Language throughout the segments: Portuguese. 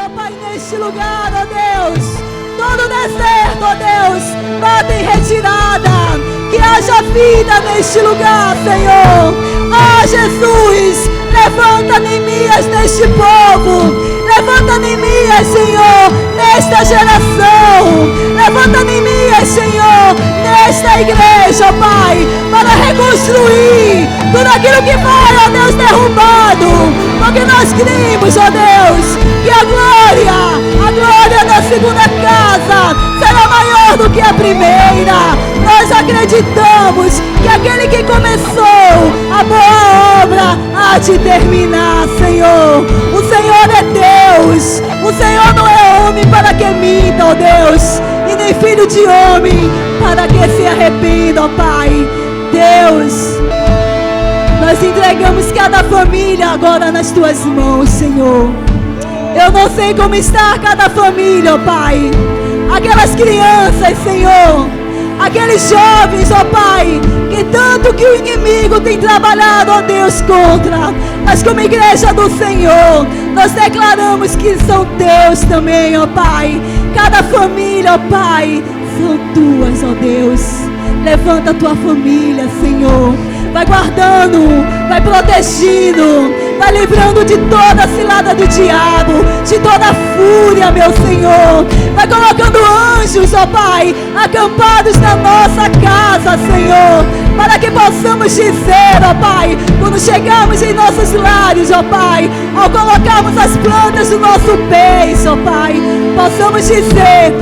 ó Pai, neste lugar, ó Deus. Todo deserto, ó Deus, bota em retirada. Que haja vida neste lugar, Senhor. Ah, Jesus, levanta Neemias neste povo. Levanta Neemias, Senhor, nesta geração. Levanta Neemias, Senhor, nesta igreja, Pai, para reconstruir tudo aquilo que foi, ó Deus, derrubado. Porque nós cremos, ó Deus, que a glória da segunda casa será maior do que a primeira. Nós acreditamos que aquele que começou a boa obra há de terminar, Senhor. O Senhor é Deus. O Senhor não é homem para que minta, ó Deus, e nem filho de homem para que se arrependa, ó Pai. Deus, nós entregamos cada família agora nas Tuas mãos, Senhor. Eu não sei como está cada família, ó Pai. Aquelas crianças, Senhor, aqueles jovens, ó Pai, que tanto que o inimigo tem trabalhado, ó Deus, contra. Mas como igreja do Senhor, nós declaramos que são Teus também, ó Pai. Cada família, ó Pai, são Tuas, ó Deus. Levanta a Tua família, Senhor. Vai guardando, vai protegendo, vai livrando de toda a cilada do diabo, de toda a fúria, meu Senhor. Vai colocando anjos, ó Pai, acampados na nossa casa, Senhor, para que possamos dizer, ó Pai, quando chegarmos em nossos lares, ó Pai, ao colocarmos as plantas do nosso pés, ó Pai, possamos dizer: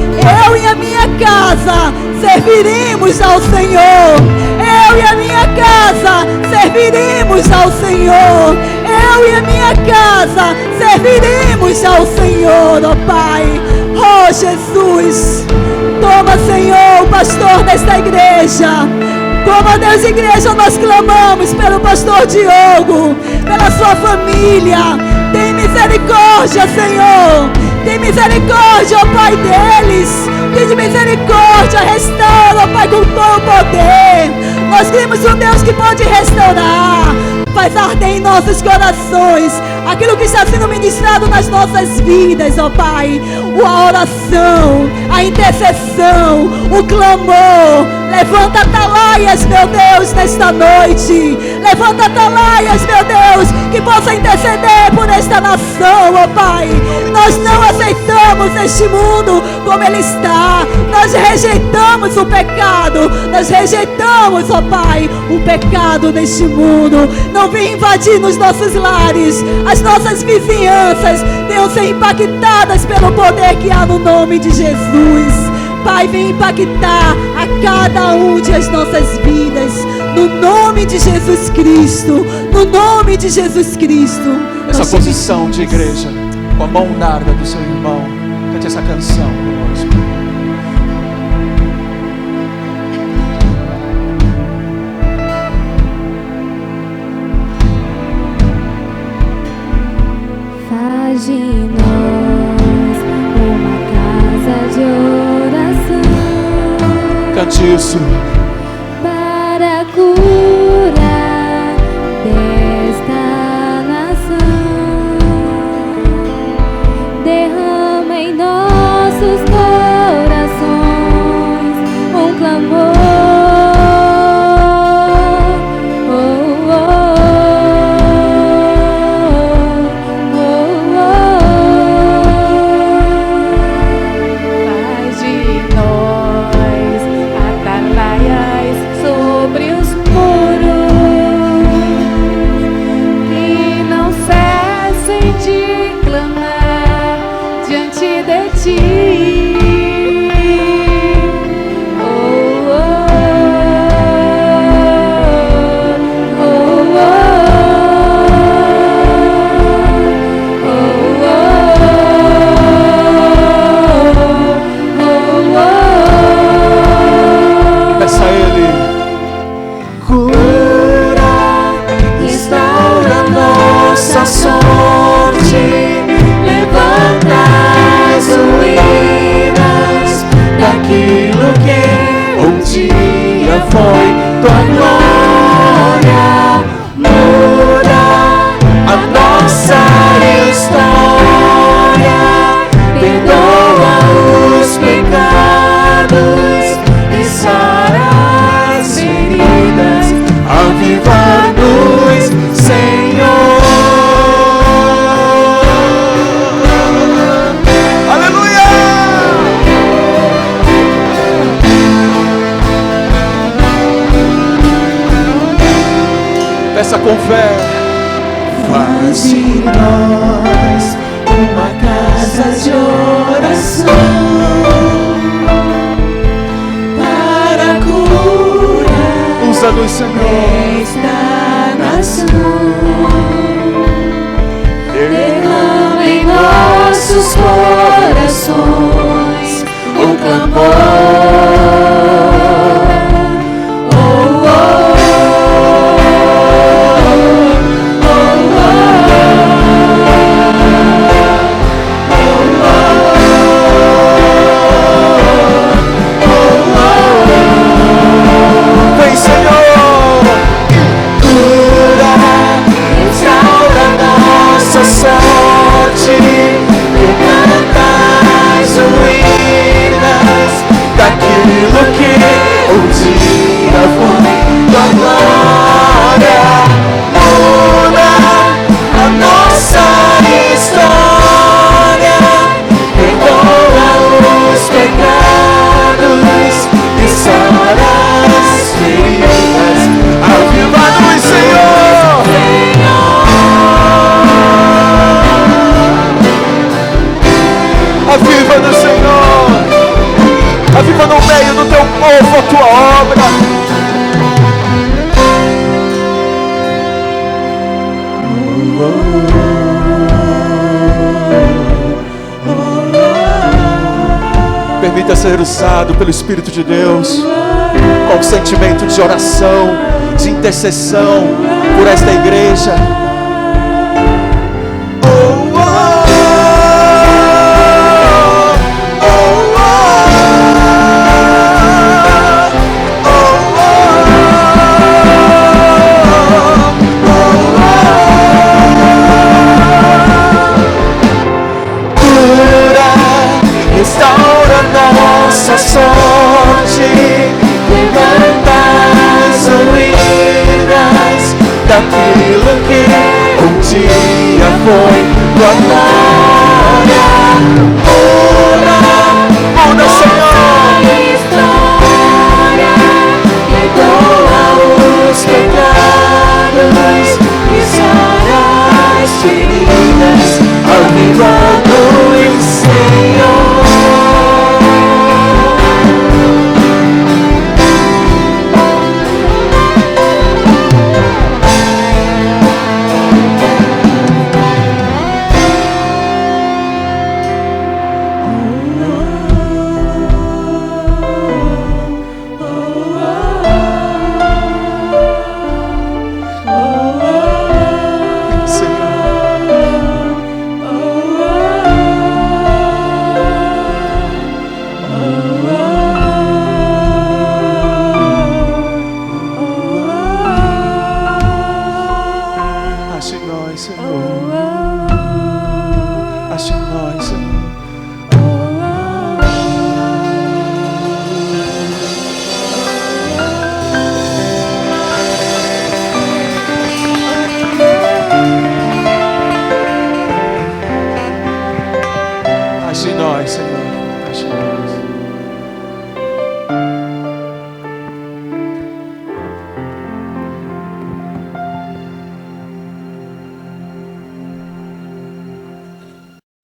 eu e a minha casa serviremos ao Senhor. Eu e a minha casa serviremos ao Senhor. Eu e a minha casa serviremos ao Senhor, ó Pai. Oh Jesus, toma, Senhor, o pastor desta igreja. Como, Deus, igreja, nós clamamos pelo pastor Diogo, pela sua família. Tem misericórdia, Senhor. Tem misericórdia, ó Pai, deles. Tem misericórdia, restaura, ó Pai, com todo o poder. Nós temos um Deus que pode restaurar. Faz arder em nossos corações aquilo que está sendo ministrado nas nossas vidas, ó Pai. A oração, a intercessão, o clamor. Levanta atalaias, meu Deus, nesta noite. Levanta atalaias, meu Deus, que possa interceder por esta nação, ó Pai. Nós não aceitamos este mundo como ele está. Nós rejeitamos o pecado. Nós rejeitamos, ó Pai, o pecado neste mundo. Não vem invadir nos nossos lares. As nossas vizinhanças tenham ser impactadas pelo poder que há no nome de Jesus. Pai, vem impactar a cada um de as nossas vidas, no nome de Jesus Cristo, no nome de Jesus Cristo. Essa posição de igreja, com a mão dada do seu irmão, cante essa canção conosco. Faz de nós uma casa de oração. Cante isso. Para curar desta nação, derrama em nossos corações um clamor. Sorte, levanta as ruínas. com fé. Faz de nós uma casa de oração para curar Usa-nos, Senhor. esta nação. Derrama em nossos corações o clamor. Aviva-nos, Senhor. Aviva no meio do teu povo a tua obra. Permita ser usado pelo Espírito de Deus com sentimento de oração, de intercessão por esta igreja. Restaura nossa sorte, levanta as ruínas daquilo que um dia foi tua glória. Muda, Senhor, história, perdoa os pecados e sara as feridas, aviva-nos, Senhor.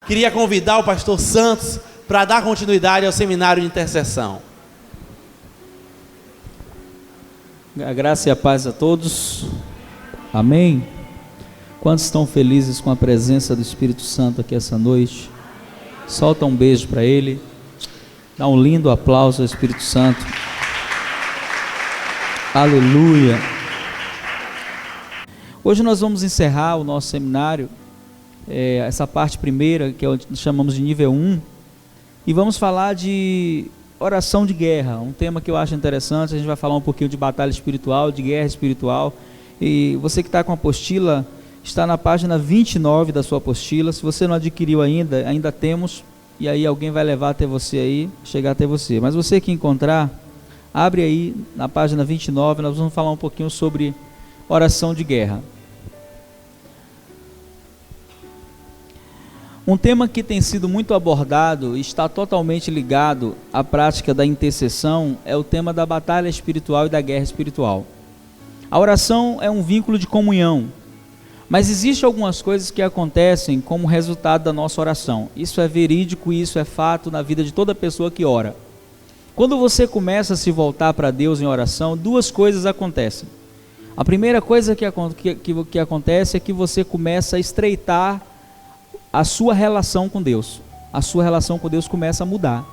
Queria convidar o pastor Santos para dar continuidade ao seminário de intercessão. A graça e a paz a todos. Amém. Quantos estão felizes com a presença do Espírito Santo aqui essa noite? Solta um beijo para ele. Dá um lindo aplauso ao Espírito Santo. Aleluia. Hoje nós vamos encerrar o nosso seminário, essa parte primeira, que é o que chamamos de nível 1, e vamos falar de oração de guerra, um tema que eu acho interessante. A gente vai falar um pouquinho de batalha espiritual, de guerra espiritual, e você que está com a apostila, está na página 29 da sua apostila. Se você não adquiriu ainda temos, e aí alguém vai levar até você aí, chegar até você. Mas você que encontrar, abre aí na página 29, nós vamos falar um pouquinho sobre oração de guerra. Um tema que tem sido muito abordado e está totalmente ligado à prática da intercessão é o tema da batalha espiritual e da guerra espiritual. A oração é um vínculo de comunhão, mas existem algumas coisas que acontecem como resultado da nossa oração. Isso é verídico e isso é fato na vida de toda pessoa que ora. Quando você começa a se voltar para Deus em oração, duas coisas acontecem. A primeira coisa que acontece é que você começa a estreitar a sua relação com Deus. A sua relação com Deus começa a mudar.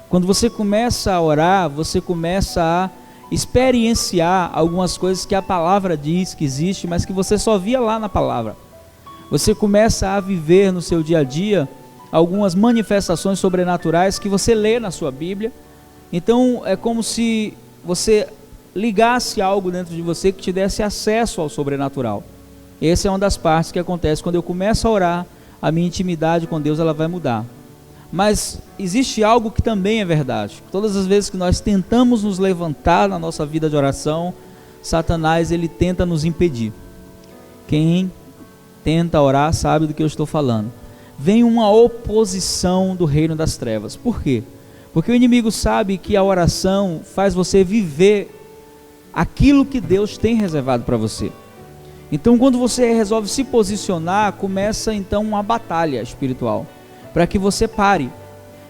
Quando você começa a orar, você começa a experienciar algumas coisas que a palavra diz que existe, mas que você só via lá na palavra. Você começa a viver no seu dia a dia algumas manifestações sobrenaturais que você lê na sua Bíblia. Então é como se você ligasse algo dentro de você que te desse acesso ao sobrenatural. Essa é uma das partes que acontece quando eu começo a orar. A minha intimidade com Deus ela vai mudar. Mas existe algo que também é verdade. Todas as vezes que nós tentamos nos levantar na nossa vida de oração, Satanás ele tenta nos impedir. Quem tenta orar sabe do que eu estou falando. Vem uma oposição do reino das trevas. Por quê? Porque o inimigo sabe que a oração faz você viver aquilo que Deus tem reservado para você. Então quando você resolve se posicionar, começa então uma batalha espiritual, para que você pare.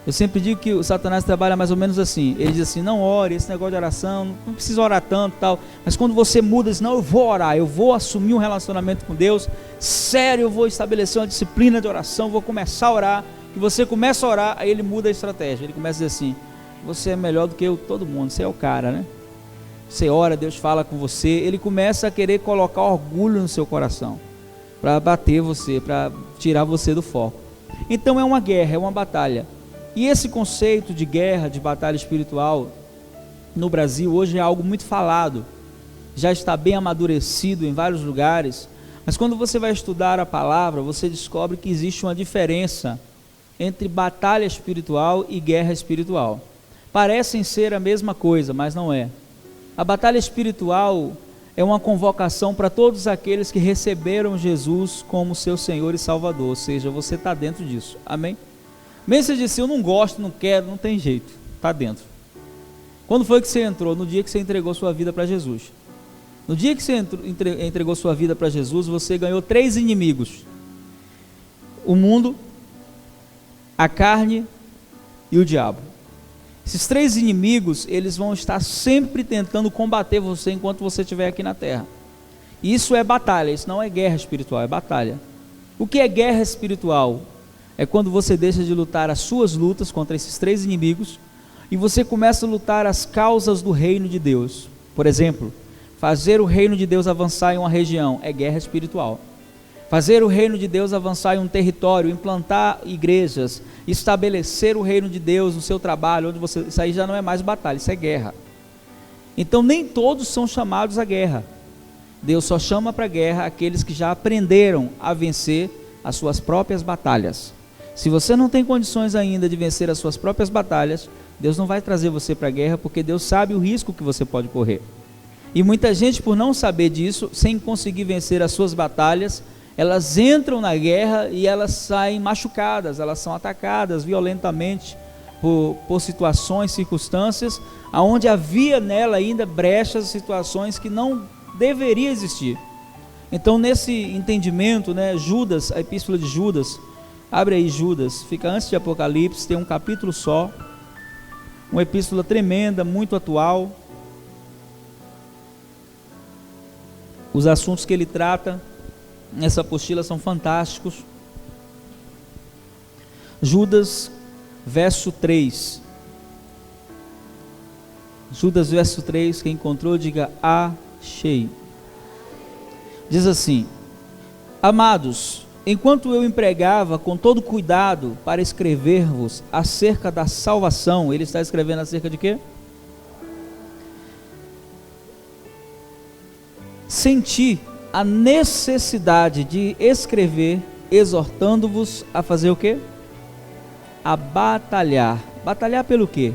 Eu sempre digo que o Satanás trabalha mais ou menos assim. Ele diz assim, não ore, esse negócio de oração, não precisa orar tanto tal. Mas quando você muda, diz, não, eu vou orar, eu vou assumir um relacionamento com Deus, sério, eu vou estabelecer uma disciplina de oração, vou começar a orar. E você começa a orar, aí ele muda a estratégia. Ele começa a dizer assim, você é melhor do que todo mundo, você é o cara, né? Você ora, Deus fala com você. Ele começa a querer colocar orgulho no seu coração, para bater você, para tirar você do foco. Então é uma guerra, é uma batalha. E esse conceito de guerra, de batalha espiritual, no Brasil hoje é algo muito falado, já está bem amadurecido em vários lugares, mas quando você vai estudar a palavra, você descobre que existe uma diferença entre batalha espiritual e guerra espiritual. Parecem ser a mesma coisa, mas não é. A batalha espiritual é uma convocação para todos aqueles que receberam Jesus como seu Senhor e Salvador, ou seja, você está dentro disso, amém? Mesmo você disse, eu não gosto, não quero, não tem jeito, está dentro. Quando foi que você entrou? No dia que você entregou sua vida para Jesus. No dia que você entregou sua vida para Jesus, você ganhou 3 inimigos: o mundo, a carne e o diabo. Esses 3 inimigos, eles vão estar sempre tentando combater você enquanto você estiver aqui na terra. Isso é batalha, isso não é guerra espiritual, é batalha. O que é guerra espiritual? É quando você deixa de lutar as suas lutas contra esses 3 inimigos e você começa a lutar as causas do reino de Deus. Por exemplo, fazer o reino de Deus avançar em uma região é guerra espiritual. Fazer o reino de Deus avançar em um território, implantar igrejas, estabelecer o reino de Deus no seu trabalho, onde você, isso aí já não é mais batalha, isso é guerra. Então nem todos são chamados à guerra. Deus só chama para a guerra aqueles que já aprenderam a vencer as suas próprias batalhas. Se você não tem condições ainda de vencer as suas próprias batalhas, Deus não vai trazer você para a guerra, porque Deus sabe o risco que você pode correr. E muita gente, por não saber disso, sem conseguir vencer as suas batalhas, elas entram na guerra e elas saem machucadas, elas são atacadas violentamente por situações, circunstâncias, onde havia nela ainda brechas, situações que não deveriam existir. Então nesse entendimento, né, Judas, a epístola de Judas, abre aí Judas, fica antes de Apocalipse, tem um capítulo só, uma epístola tremenda, muito atual. Os assuntos que ele trata nessa apostila são fantásticos. Judas, verso 3. Judas, verso 3, quem encontrou, diga achei. Diz assim: amados, enquanto eu empregava com todo cuidado para escrever-vos acerca da salvação, ele está escrevendo acerca de quê? Senti a necessidade de escrever, exortando-vos a fazer o quê? A batalhar. Batalhar pelo quê?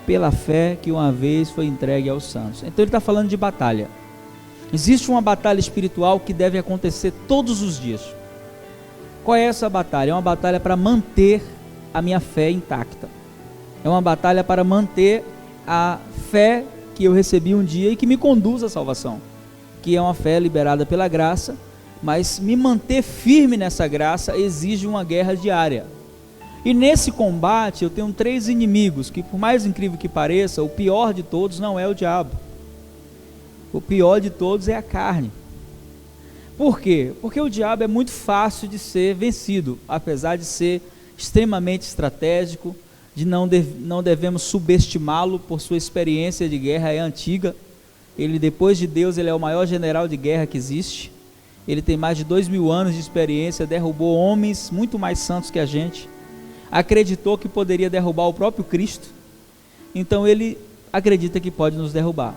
Pela fé que uma vez foi entregue aos santos. Então ele está falando de batalha. Existe uma batalha espiritual que deve acontecer todos os dias. Qual é essa batalha? É uma batalha para manter a minha fé intacta. É uma batalha para manter a fé que eu recebi um dia e que me conduz à salvação. que é uma fé liberada pela graça, mas me manter firme nessa graça exige uma guerra diária. E nesse combate eu tenho 3 inimigos, que por mais incrível que pareça, o pior de todos não é o diabo. O pior de todos é a carne. Por quê? Porque o diabo é muito fácil de ser vencido, apesar de ser extremamente estratégico, não devemos subestimá-lo por sua experiência de guerra, é antiga. Ele, depois de Deus, ele é o maior general de guerra que existe. Ele tem mais de 2000 anos de experiência, derrubou homens muito mais santos que a gente, acreditou que poderia derrubar o próprio Cristo, então ele acredita que pode nos derrubar.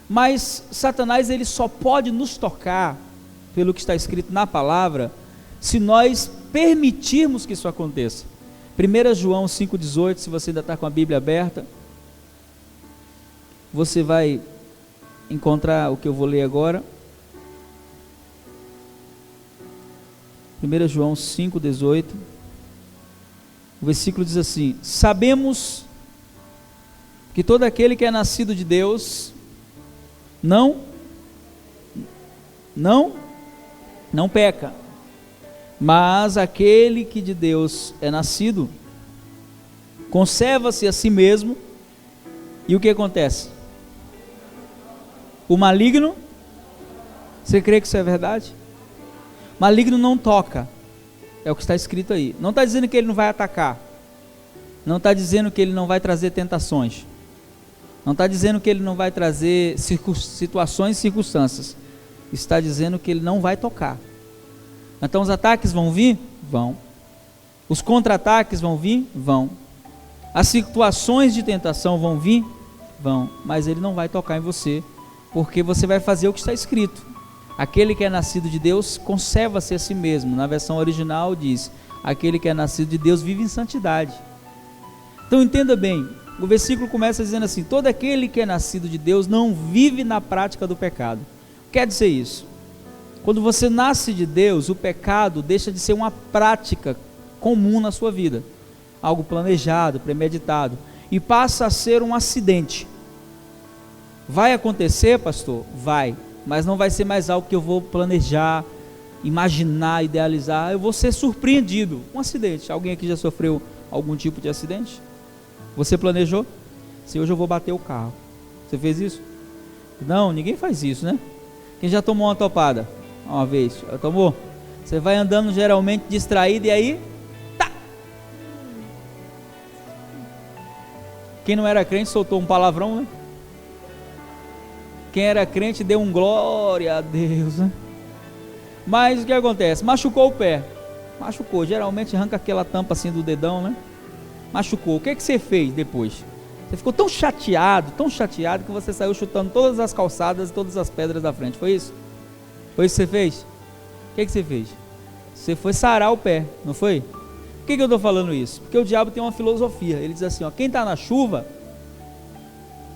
Mas Satanás, ele só pode nos tocar, pelo que está escrito na palavra, se nós permitirmos que isso aconteça. 1 João 5,18, se você ainda está com a Bíblia aberta, você vai encontrar o que eu vou ler agora. 1 João 5,18, o versículo diz assim: sabemos que todo aquele que é nascido de Deus não peca, mas aquele que de Deus é nascido conserva-se a si mesmo. E o que acontece? O maligno, você crê que isso é verdade? Maligno não toca, é o que está escrito aí. Não está dizendo que ele não vai atacar, não está dizendo que ele não vai trazer tentações, não está dizendo que ele não vai trazer situações e circunstâncias, está dizendo que ele não vai tocar. Então os ataques vão vir? Vão. Os contra-ataques vão vir? Vão. As situações de tentação vão vir? Vão. Mas ele não vai tocar em você, porque você vai fazer o que está escrito. Aquele que é nascido de Deus conserva-se a si mesmo. Na versão original diz: aquele que é nascido de Deus vive em santidade. Então entenda bem, o versículo começa dizendo assim: todo aquele que é nascido de Deus não vive na prática do pecado. Quer dizer isso? Quando você nasce de Deus, o pecado deixa de ser uma prática comum na sua vida, algo planejado, premeditado, e passa a ser um acidente. Vai acontecer, pastor? Vai, mas não vai ser mais algo que eu vou planejar, imaginar, idealizar. Eu vou ser surpreendido. Um acidente. Alguém aqui já sofreu algum tipo de acidente? Você planejou? Se hoje eu vou bater o carro, você fez isso? Não, ninguém faz isso, né? Quem já tomou uma topada uma vez? Já tomou? Você vai andando geralmente distraído e aí tá. Quem não era crente soltou um palavrão, né? Quem era crente deu um glória a Deus, né? Mas o que acontece? Machucou o pé. Machucou, geralmente arranca aquela tampa assim do dedão, né? Machucou. O que você fez depois? Você ficou tão chateado que você saiu chutando todas as calçadas e todas as pedras da frente, foi isso? Foi isso que você fez? O que você fez? Você foi sarar o pé, não foi? Por que eu estou falando isso? Porque o diabo tem uma filosofia, ele diz assim, ó, quem está na chuva,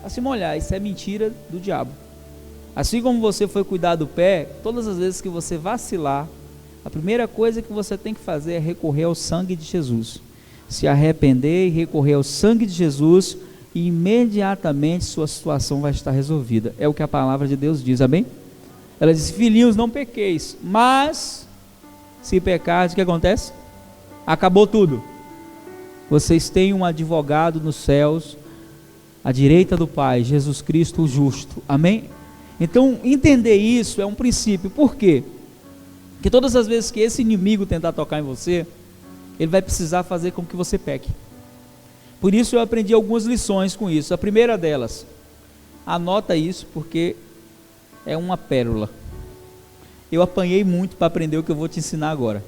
vai se molhar. Isso é mentira do diabo. Assim como você foi cuidar do pé, todas as vezes que você vacilar, a primeira coisa que você tem que fazer é recorrer ao sangue de Jesus, se arrepender e recorrer ao sangue de Jesus, e imediatamente sua situação vai estar resolvida. É o que a palavra de Deus diz, amém? Ela diz, filhinhos, não pequeis, mas se pecares, o que acontece? Acabou tudo. Vocês têm um advogado nos céus, à direita do Pai, Jesus Cristo o justo, amém? Então entender isso é um princípio. Por quê? Porque todas as vezes que esse inimigo tentar tocar em você, ele vai precisar fazer com que você peque. Por isso eu aprendi algumas lições com isso. A primeira delas, anota isso porque é uma pérola. Eu apanhei muito para aprender o que eu vou te ensinar agora.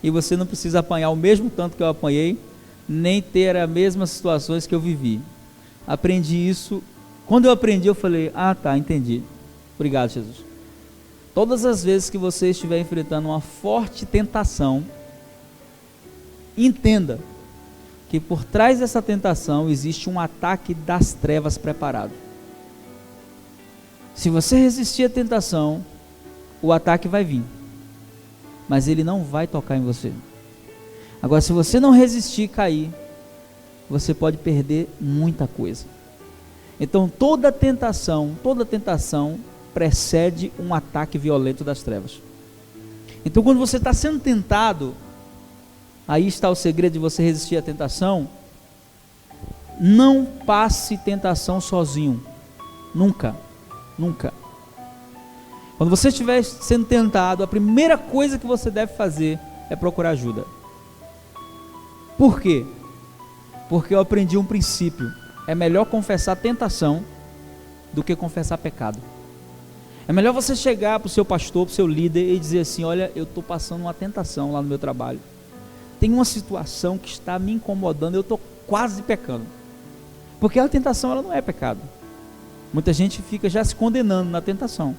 E você não precisa apanhar o mesmo tanto que eu apanhei, nem ter as mesmas situações que eu vivi. Aprendi isso. Quando eu aprendi, eu falei, tá, entendi. Obrigado, Jesus. Todas as vezes que você estiver enfrentando uma forte tentação, entenda que por trás dessa tentação existe um ataque das trevas preparado. Se você resistir à tentação, o ataque vai vir, mas ele não vai tocar em você. Agora, se você não resistir e cair, você pode perder muita coisa. Então toda tentação precede um ataque violento das trevas. Então, quando você está sendo tentado, aí está o segredo de você resistir à tentação. Não passe tentação sozinho. Nunca, nunca. Quando você estiver sendo tentado, a primeira coisa que você deve fazer é procurar ajuda. Por quê? Porque eu aprendi um princípio: é melhor confessar tentação do que confessar pecado. É melhor você chegar para o seu pastor, para o seu líder e dizer assim: olha, eu estou passando uma tentação lá no meu trabalho, tem uma situação que está me incomodando, eu estou quase pecando. Porque a tentação, ela não é pecado. Muita gente fica já se condenando na tentação.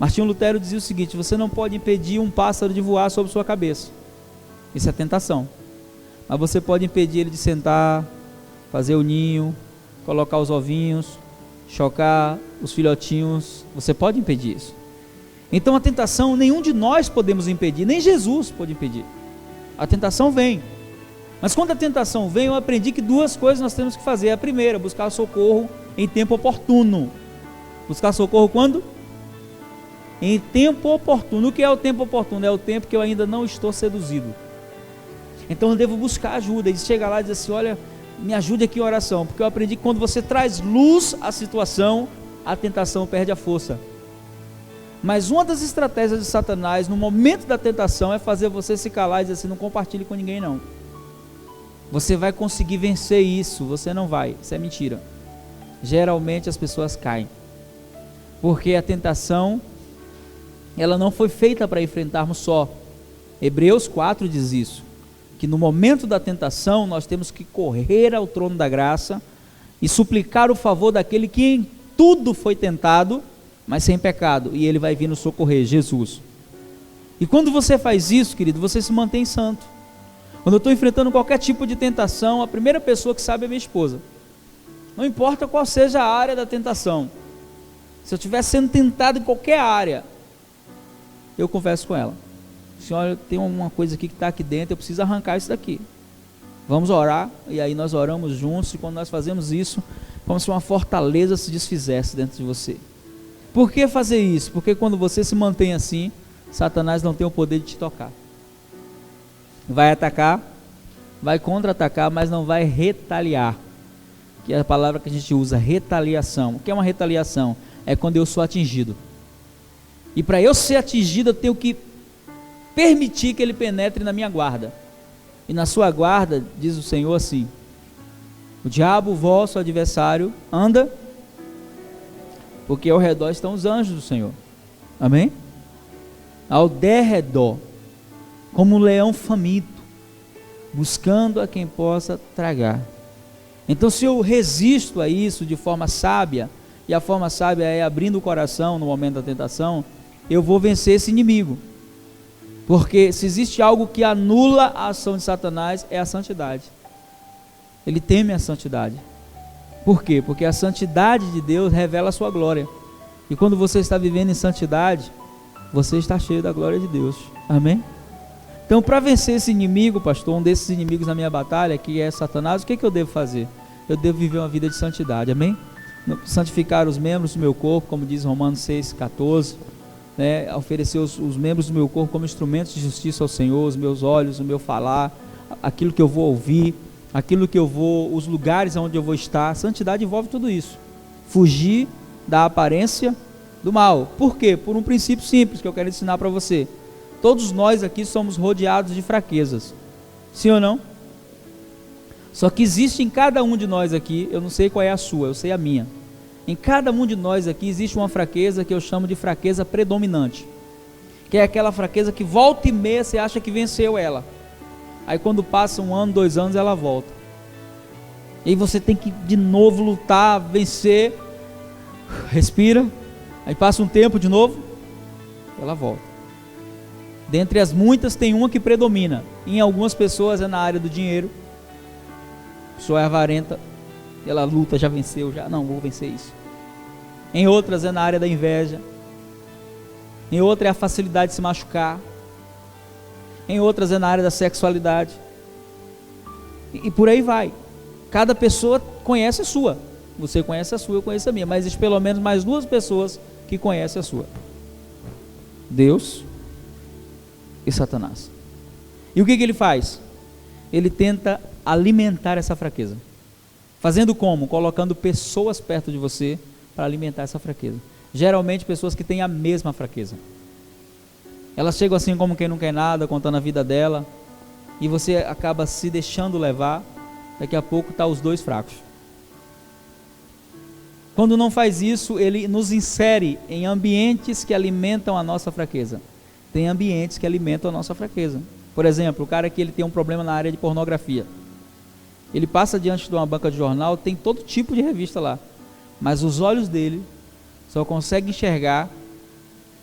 Martinho Lutero dizia o seguinte: você não pode impedir um pássaro de voar sobre sua cabeça, isso é tentação. Mas você pode impedir ele de sentar, fazer o ninho, colocar os ovinhos, chocar os filhotinhos. Você pode impedir isso. Então a tentação, nenhum de nós podemos impedir, nem Jesus pode impedir. A tentação vem, mas quando a tentação vem, eu aprendi que duas coisas nós temos que fazer. A primeira, buscar socorro em tempo oportuno. Buscar socorro quando? Em tempo oportuno. O que é o tempo oportuno? É o tempo que eu ainda não estou seduzido. Então eu devo buscar ajuda. Ele chega lá e diz assim: olha, me ajude aqui em oração, porque eu aprendi que quando você traz luz à situação, a tentação perde a força. Mas uma das estratégias de Satanás no momento da tentação é fazer você se calar e dizer assim: não compartilhe com ninguém não. Você vai conseguir vencer isso. Você não vai, isso é mentira. Geralmente as pessoas caem, porque a tentação, ela não foi feita para enfrentarmos só. Hebreus 4 diz isso, que no momento da tentação nós temos que correr ao trono da graça e suplicar o favor daquele que em tudo foi tentado, mas sem pecado, e ele vai vir nos socorrer, Jesus. E quando você faz isso, querido, você se mantém santo. Quando eu estou enfrentando qualquer tipo de tentação, a primeira pessoa que sabe é minha esposa. Não importa qual seja a área da tentação, se eu estiver sendo tentado em qualquer área, eu converso com ela: senhora, tem uma coisa aqui que está aqui dentro, eu preciso arrancar isso daqui, vamos orar. E aí nós oramos juntos, e quando nós fazemos isso, como se uma fortaleza se desfizesse dentro de você. Por que fazer isso? Porque quando você se mantém assim, Satanás não tem o poder de te tocar. Vai atacar, vai contra-atacar, mas não vai retaliar, que é a palavra que a gente usa, retaliação. O que é uma retaliação? É quando eu sou atingido, e para eu ser atingido eu tenho que permitir que ele penetre na minha guarda. E na sua guarda, diz o Senhor assim: o diabo, o vosso adversário, anda, porque ao redor estão os anjos do Senhor. Amém? Ao derredor, como um leão faminto, buscando a quem possa tragar. Então, se eu resisto a isso de forma sábia, e a forma sábia é abrindo o coração no momento da tentação, eu vou vencer esse inimigo. Porque se existe algo que anula a ação de Satanás, é a santidade. Ele teme a santidade. Por quê? Porque a santidade de Deus revela a sua glória. E quando você está vivendo em santidade, você está cheio da glória de Deus. Amém? Então, para vencer esse inimigo, pastor, um desses inimigos na minha batalha, que é Satanás, o que eu devo fazer? Eu devo viver uma vida de santidade. Amém? Santificar os membros do meu corpo, como diz Romanos 6,14, né? Oferecer os membros do meu corpo como instrumentos de justiça ao Senhor, os meus olhos, o meu falar, aquilo que eu vou ouvir, aquilo que eu vou, os lugares onde eu vou estar. Santidade envolve tudo isso. Fugir da aparência do mal. Por quê? Por um princípio simples que eu quero ensinar para você. Todos nós aqui somos rodeados de fraquezas. Sim ou não? Só que existe em cada um de nós aqui, eu não sei qual é a sua, eu sei a minha. Em cada um de nós aqui existe uma fraqueza que eu chamo de fraqueza predominante, que é aquela fraqueza que volta e meia você acha que venceu ela, aí quando passa 1 ano, 2 anos, ela volta, e aí você tem que de novo lutar, vencer, respira, aí passa um tempo de novo, ela volta. Dentre as muitas tem uma que predomina. Em algumas pessoas é na área do dinheiro. A pessoa é avarenta, ela luta, já venceu, já não vou vencer isso. Em outras é na área da inveja. Em outra é a facilidade de se machucar. Em outras é na área da sexualidade. E por aí vai. Cada pessoa conhece a sua. Você conhece a sua, eu conheço a minha. Mas existe pelo menos mais 2 pessoas que conhece a sua: Deus e Satanás. E o que ele faz? Ele tenta alimentar essa fraqueza. Fazendo como? Colocando pessoas perto de você para alimentar essa fraqueza. Geralmente pessoas que têm a mesma fraqueza. Elas chegam assim como quem não quer nada, contando a vida dela, e você acaba se deixando levar. Daqui a pouco tá os dois fracos. Quando não faz isso, ele nos insere em ambientes que alimentam a nossa fraqueza. Tem ambientes que alimentam a nossa fraqueza. Por exemplo, o cara que ele tem um problema na área de pornografia. Ele passa diante de uma banca de jornal, tem todo tipo de revista lá, mas os olhos dele só conseguem enxergar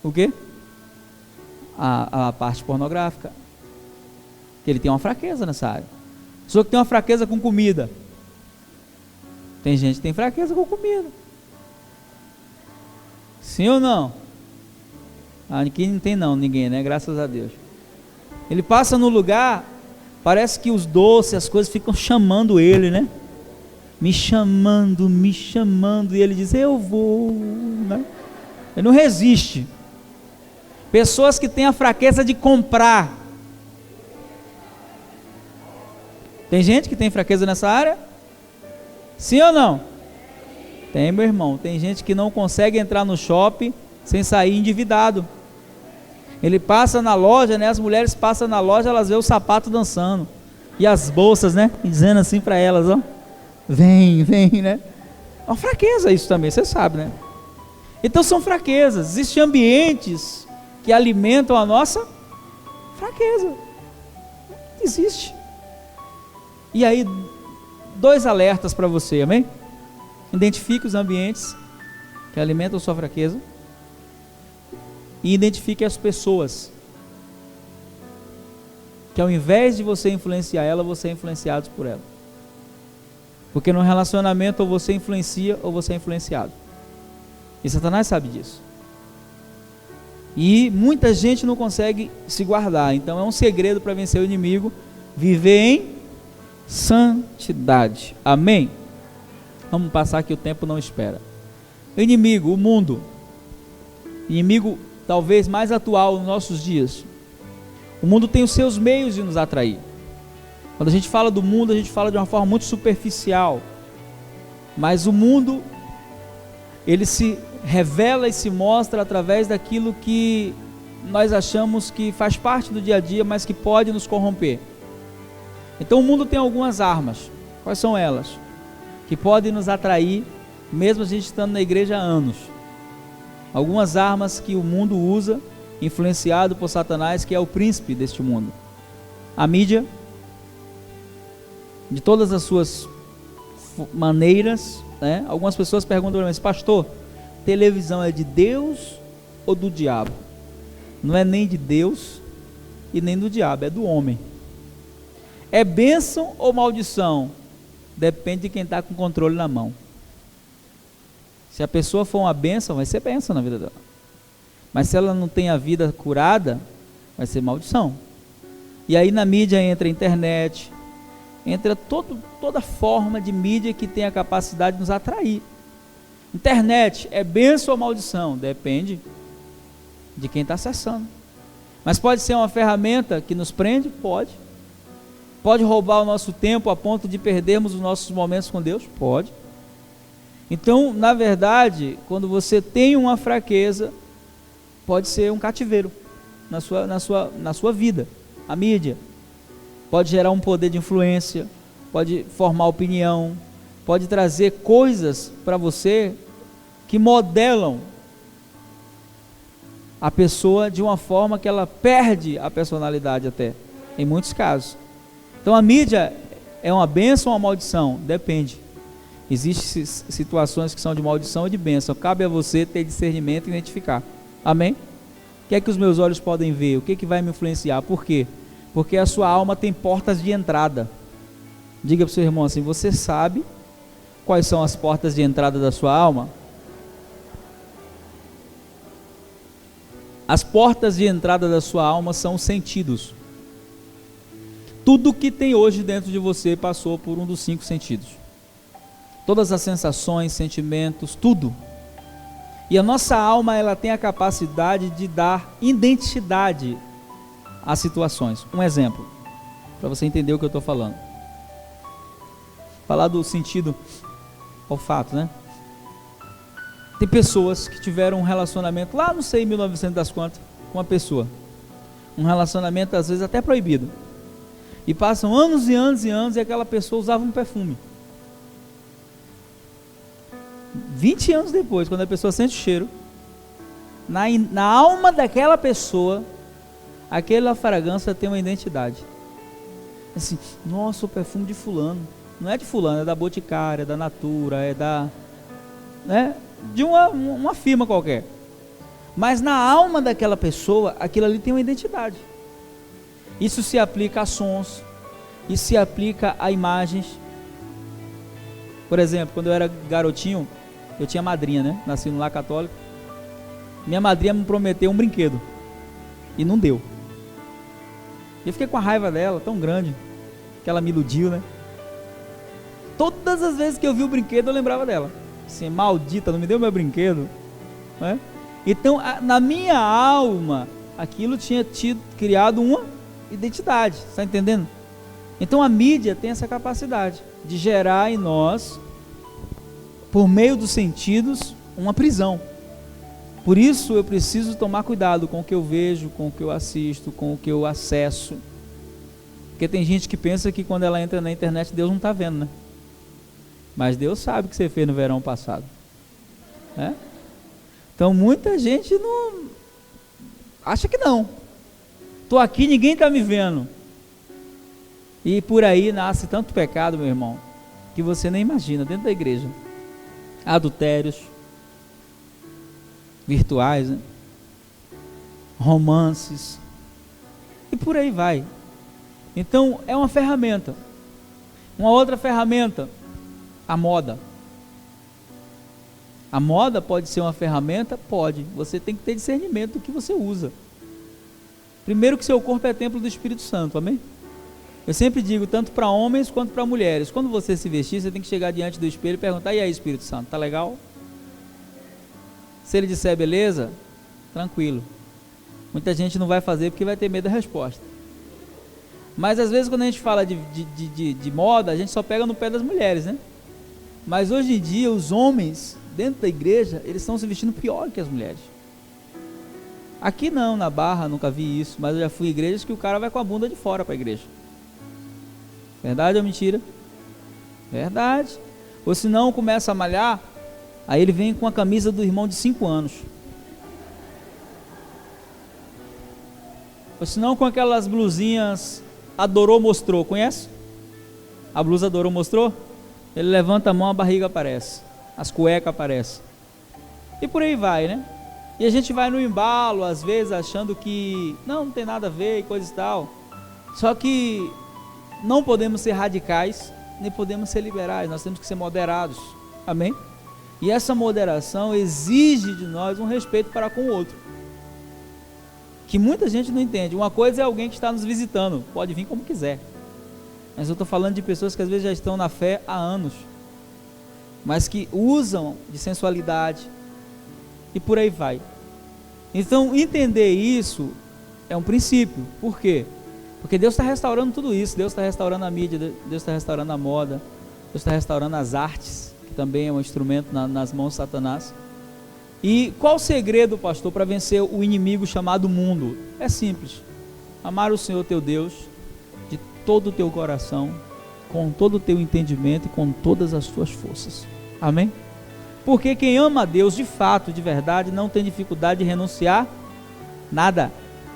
o quê? A parte pornográfica. Que ele tem uma fraqueza nessa área. Só que tem uma fraqueza com comida. Tem gente que tem fraqueza com comida. Sim ou não? Aqui não tem não, ninguém, né? Graças a Deus. Ele passa no lugar, parece que os doces, as coisas ficam chamando ele, né? Me chamando, e ele diz, eu vou, né? Ele não resiste. Pessoas que têm a fraqueza de comprar. Tem gente que tem fraqueza nessa área? Sim ou não? Tem, meu irmão. Tem gente que não consegue entrar no shopping sem sair endividado. Ele passa na loja, né? As mulheres passam na loja, elas vê o sapato dançando. E as bolsas, né? Dizendo assim para elas, ó. Vem, né? É uma fraqueza isso também, você sabe, né? Então são fraquezas. Existem ambientes que alimentam a nossa fraqueza. Existe. E aí, 2 alertas para você, amém? Identifique os ambientes que alimentam a sua fraqueza. E identifique as pessoas que ao invés de você influenciar ela, você é influenciado por ela. Porque no relacionamento ou você influencia ou você é influenciado. E Satanás sabe disso. E muita gente não consegue se guardar. Então é um segredo para vencer o inimigo: viver em santidade. Amém? Vamos passar que o tempo não espera. O inimigo, o mundo, inimigo talvez mais atual nos nossos dias. O mundo tem os seus meios de nos atrair. Quando a gente fala do mundo, a gente fala de uma forma muito superficial. Mas o mundo, ele se revela e se mostra através daquilo que nós achamos que faz parte do dia a dia, mas que pode nos corromper. Então o mundo tem algumas armas. Quais são elas? Que podem nos atrair, mesmo a gente estando na igreja há anos. Algumas armas que o mundo usa, influenciado por Satanás, que é o príncipe deste mundo. A mídia, de todas as suas maneiras, né? Algumas pessoas perguntam para mim, pastor, televisão é de Deus ou do diabo? Não é nem de Deus e nem do diabo, é do homem. É bênção ou maldição? Depende de quem está com o controle na mão. Se a pessoa for uma bênção, vai ser bênção na vida dela. Mas se ela não tem a vida curada, vai ser maldição. E aí na mídia entra a internet, entra toda forma de mídia que tem a capacidade de nos atrair. Internet é bênção ou maldição? Depende de quem está acessando. Mas pode ser uma ferramenta que nos prende? Pode. Pode roubar o nosso tempo a ponto de perdermos os nossos momentos com Deus? Pode. Então, na verdade, quando você tem uma fraqueza, pode ser um cativeiro na sua vida. A mídia pode gerar um poder de influência, pode formar opinião, pode trazer coisas para você que modelam a pessoa de uma forma que ela perde a personalidade até, em muitos casos. Então a mídia é uma bênção ou uma maldição? Depende. Existem situações que são de maldição e de bênção. Cabe a você ter discernimento e identificar. Amém? O que é que os meus olhos podem ver? O que é que vai me influenciar? Por quê? Porque a sua alma tem portas de entrada. Diga para o seu irmão assim, você sabe quais são as portas de entrada da sua alma? As portas de entrada da sua alma são os sentidos. Tudo que tem hoje dentro de você passou por um dos 5 sentidos. Todas as sensações, sentimentos, tudo. E a nossa alma, ela tem a capacidade de dar identidade às situações. Um exemplo, para você entender o que eu estou falando. Falar do sentido olfato, né? Tem pessoas que tiveram um relacionamento lá, não sei, em 1900 das quantas, com uma pessoa. Um relacionamento, às vezes, até proibido. E passam anos e anos e anos e aquela pessoa usava um perfume. 20 anos depois, quando a pessoa sente o cheiro, na alma daquela pessoa, aquela fragrância tem uma identidade. Assim, nossa, o perfume de fulano. Não é de fulano, é da Boticária, é da Natura, é da... né? De uma firma qualquer. Mas na alma daquela pessoa, aquilo ali tem uma identidade. Isso se aplica a sons, isso se aplica a imagens. Por exemplo, quando eu era garotinho, eu tinha madrinha, né? Nasci no lar católico. Minha madrinha me prometeu um brinquedo e não deu. E eu fiquei com a raiva dela, tão grande, que ela me iludiu, né? Todas as vezes que eu vi o brinquedo, eu lembrava dela. Assim, maldita, não me deu meu brinquedo, né? Então, na minha alma, aquilo tinha criado uma identidade, está entendendo? Então a mídia tem essa capacidade de gerar em nós, por meio dos sentidos, uma prisão. Por isso eu preciso tomar cuidado com o que eu vejo, com o que eu assisto, com o que eu acesso. Porque tem gente que pensa que quando ela entra na internet, Deus não está vendo, né? Mas Deus sabe o que você fez no verão passado, né? Então muita gente não acha que não. Estou aqui, ninguém está me vendo. E por aí nasce tanto pecado, meu irmão, que você nem imagina, dentro da igreja. Adultérios virtuais, né? Romances, e por aí vai. Então é uma ferramenta. Uma outra ferramenta, a moda. A moda pode ser uma ferramenta? Pode. Você tem que ter discernimento do que você usa. Primeiro que seu corpo é templo do Espírito Santo, amém? Eu sempre digo, tanto para homens quanto para mulheres, quando você se vestir, você tem que chegar diante do espelho e perguntar, e aí, Espírito Santo, tá legal? Se ele disser beleza, tranquilo. Muita gente não vai fazer porque vai ter medo da resposta. Mas às vezes quando a gente fala de moda, a gente só pega no pé das mulheres, né? Mas hoje em dia os homens, dentro da igreja, eles estão se vestindo pior que as mulheres. Aqui não, na Barra, nunca vi isso, mas eu já fui em igrejas que o cara vai com a bunda de fora para a igreja. Verdade ou mentira? Verdade. Ou se não, começa a malhar, aí ele vem com a camisa do irmão de 5 anos. Ou se não, com aquelas blusinhas Adorou, Mostrou, conhece? A blusa Adorou, Mostrou? Ele levanta a mão, a barriga aparece, as cuecas aparecem. E por aí vai, né? E a gente vai no embalo, às vezes, achando que não tem nada a ver e coisa e tal. Só que não podemos ser radicais, nem podemos ser liberais, nós temos que ser moderados, amém? E essa moderação exige de nós um respeito para com o outro, que muita gente não entende. Uma coisa é alguém que está nos visitando, pode vir como quiser, mas eu estou falando de pessoas que às vezes já estão na fé há anos, mas que usam de sensualidade, e por aí vai. Então entender isso é um princípio. Por quê? Porque Deus está restaurando tudo isso. Deus está restaurando a mídia, Deus está restaurando a moda, Deus está restaurando as artes, que também é um instrumento nas mãos de Satanás. E qual o segredo, pastor, para vencer o inimigo chamado mundo? É simples: amar o Senhor teu Deus de todo o teu coração, com todo o teu entendimento e com todas as tuas forças. Amém? Porque quem ama a Deus de fato, de verdade, não tem dificuldade de renunciar nada.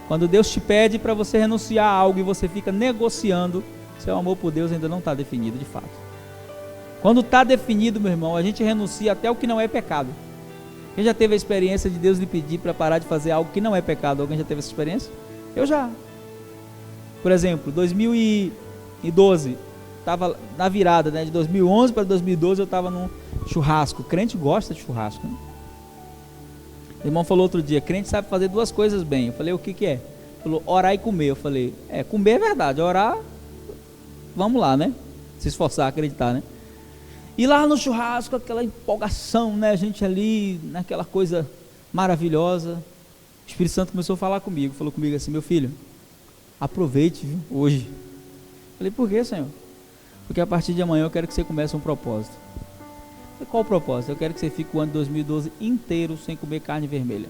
Quando Deus te pede para você renunciar a algo e você fica negociando, seu amor por Deus ainda não está definido de fato. Quando está definido, meu irmão, a gente renuncia até o que não é pecado. Quem já teve a experiência de Deus lhe pedir para parar de fazer algo que não é pecado? Alguém já teve essa experiência? Eu já. Por exemplo, 2012, estava na virada, né, de 2011 para 2012, eu estava num churrasco. Crente gosta de churrasco, né? O irmão falou outro dia, crente sabe fazer duas coisas bem. Eu falei, o que que é? Ele falou, orar e comer. Eu falei, comer é verdade, orar, vamos lá, né? Se esforçar, acreditar, né? E lá no churrasco, aquela empolgação, né? A gente ali, naquela coisa maravilhosa. O Espírito Santo começou a falar comigo, falou comigo assim: meu filho, aproveite, viu, hoje. Falei: por quê, Senhor? Porque a partir de amanhã eu quero que você comece um propósito. Falei: qual o propósito? Eu quero que você fique o ano de 2012 inteiro sem comer carne vermelha.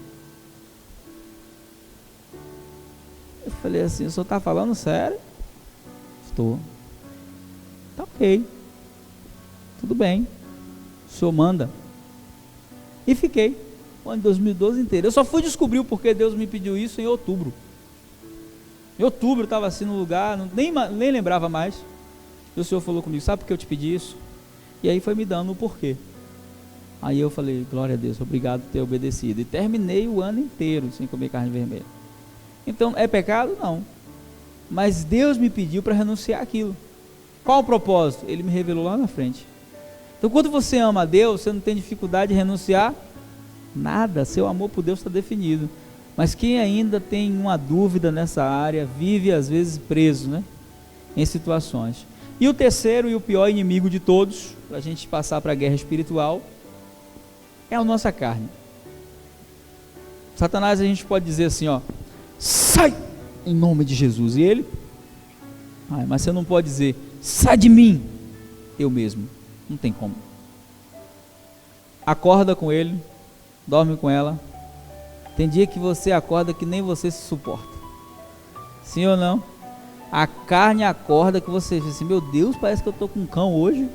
Eu falei assim: o senhor está falando sério? Estou. Tá ok. Tudo bem. O senhor manda. E fiquei o ano de 2012 inteiro. Eu só fui descobrir o porquê Deus me pediu isso em outubro. Em outubro eu estava assim no lugar, nem lembrava mais. E o Senhor falou comigo: sabe por que eu te pedi isso? E aí foi me dando o porquê. Aí eu falei: glória a Deus, obrigado por ter obedecido. E terminei o ano inteiro sem comer carne vermelha. Então, é pecado? Não. Mas Deus me pediu para renunciar àquilo. Qual o propósito? Ele me revelou lá na frente. Então, quando você ama a Deus, você não tem dificuldade de renunciar nada. Seu amor por Deus está definido. Mas quem ainda tem uma dúvida nessa área, vive às vezes preso, né, em situações. E o terceiro e o pior inimigo de todos, para a gente passar para a guerra espiritual, é a nossa carne. Satanás, a gente pode dizer assim, ó: sai em nome de Jesus. E ele: mas você não pode dizer: sai de mim, eu mesmo. Não tem como. Acorda com ele, dorme com ela. Tem dia que você acorda que nem você se suporta. Sim ou não? A carne acorda que você diz assim: meu Deus, parece que eu estou com um cão hoje.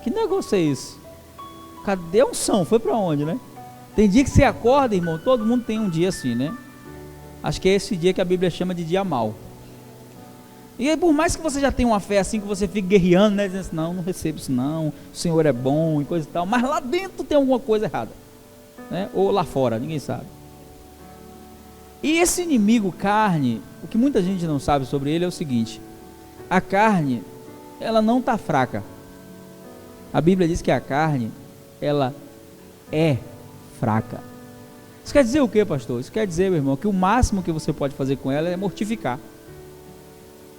Que negócio é isso? Cadê a unção? Foi para onde, né? Tem dia que você acorda, irmão, todo mundo tem um dia assim, né? Acho que é esse dia que a Bíblia chama de dia mau. E aí, por mais que você já tenha uma fé assim, que você fique guerreando, né, dizendo assim: não recebo isso não, o Senhor é bom e coisa e tal, mas lá dentro tem alguma coisa errada, né? Ou lá fora, ninguém sabe. E esse inimigo carne, o que muita gente não sabe sobre ele é o seguinte: a carne, ela não está fraca. A Bíblia diz que a carne, ela é fraca. Isso quer dizer o que, pastor? Isso quer dizer, meu irmão, que o máximo que você pode fazer com ela é mortificar.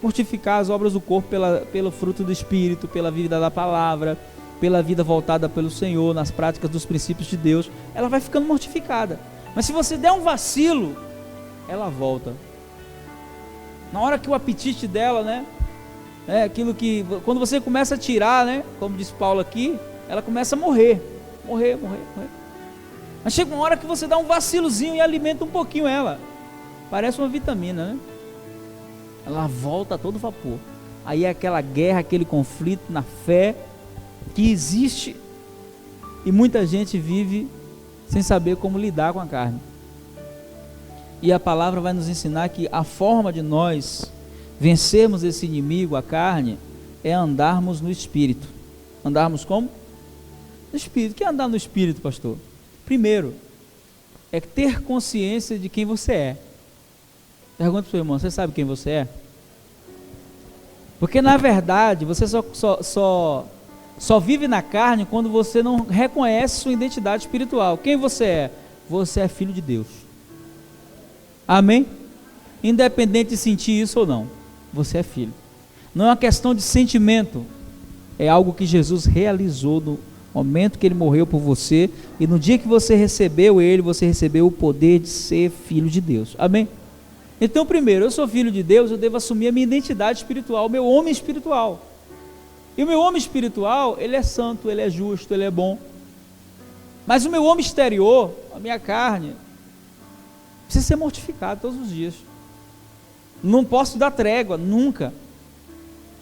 Mortificar as obras do corpo pelo fruto do Espírito, pela vida da palavra, pela vida voltada pelo Senhor, nas práticas dos princípios de Deus. Ela vai ficando mortificada. Mas se você der um vacilo, ela volta. Na hora que o apetite dela, né, é aquilo que, quando você começa a tirar, né, como diz Paulo aqui, ela começa a morrer. Mas chega uma hora que você dá um vacilozinho e alimenta um pouquinho ela. Parece uma vitamina, né? Ela volta a todo vapor. Aí é aquela guerra, aquele conflito na fé que existe. E muita gente vive sem saber como lidar com a carne. E a palavra vai nos ensinar que a forma de nós vencermos esse inimigo, a carne, é andarmos no Espírito. Andarmos como? No Espírito. O que é andar no Espírito, pastor? Primeiro, é ter consciência de quem você é. Pergunta para o seu irmão: você sabe quem você é? Porque na verdade, você só vive na carne quando você não reconhece sua identidade espiritual. Quem você é? Você é filho de Deus. Amém? Independente de sentir isso ou não, você é filho. Não é uma questão de sentimento, é algo que Jesus realizou no momento que Ele morreu por você, e no dia que você recebeu Ele, você recebeu o poder de ser filho de Deus. Amém? Então, primeiro, eu sou filho de Deus, eu devo assumir a minha identidade espiritual, o meu homem espiritual. E o meu homem espiritual, ele é santo, ele é justo, ele é bom. Mas o meu homem exterior, a minha carne, precisa ser mortificado todos os dias. Não posso dar trégua, nunca.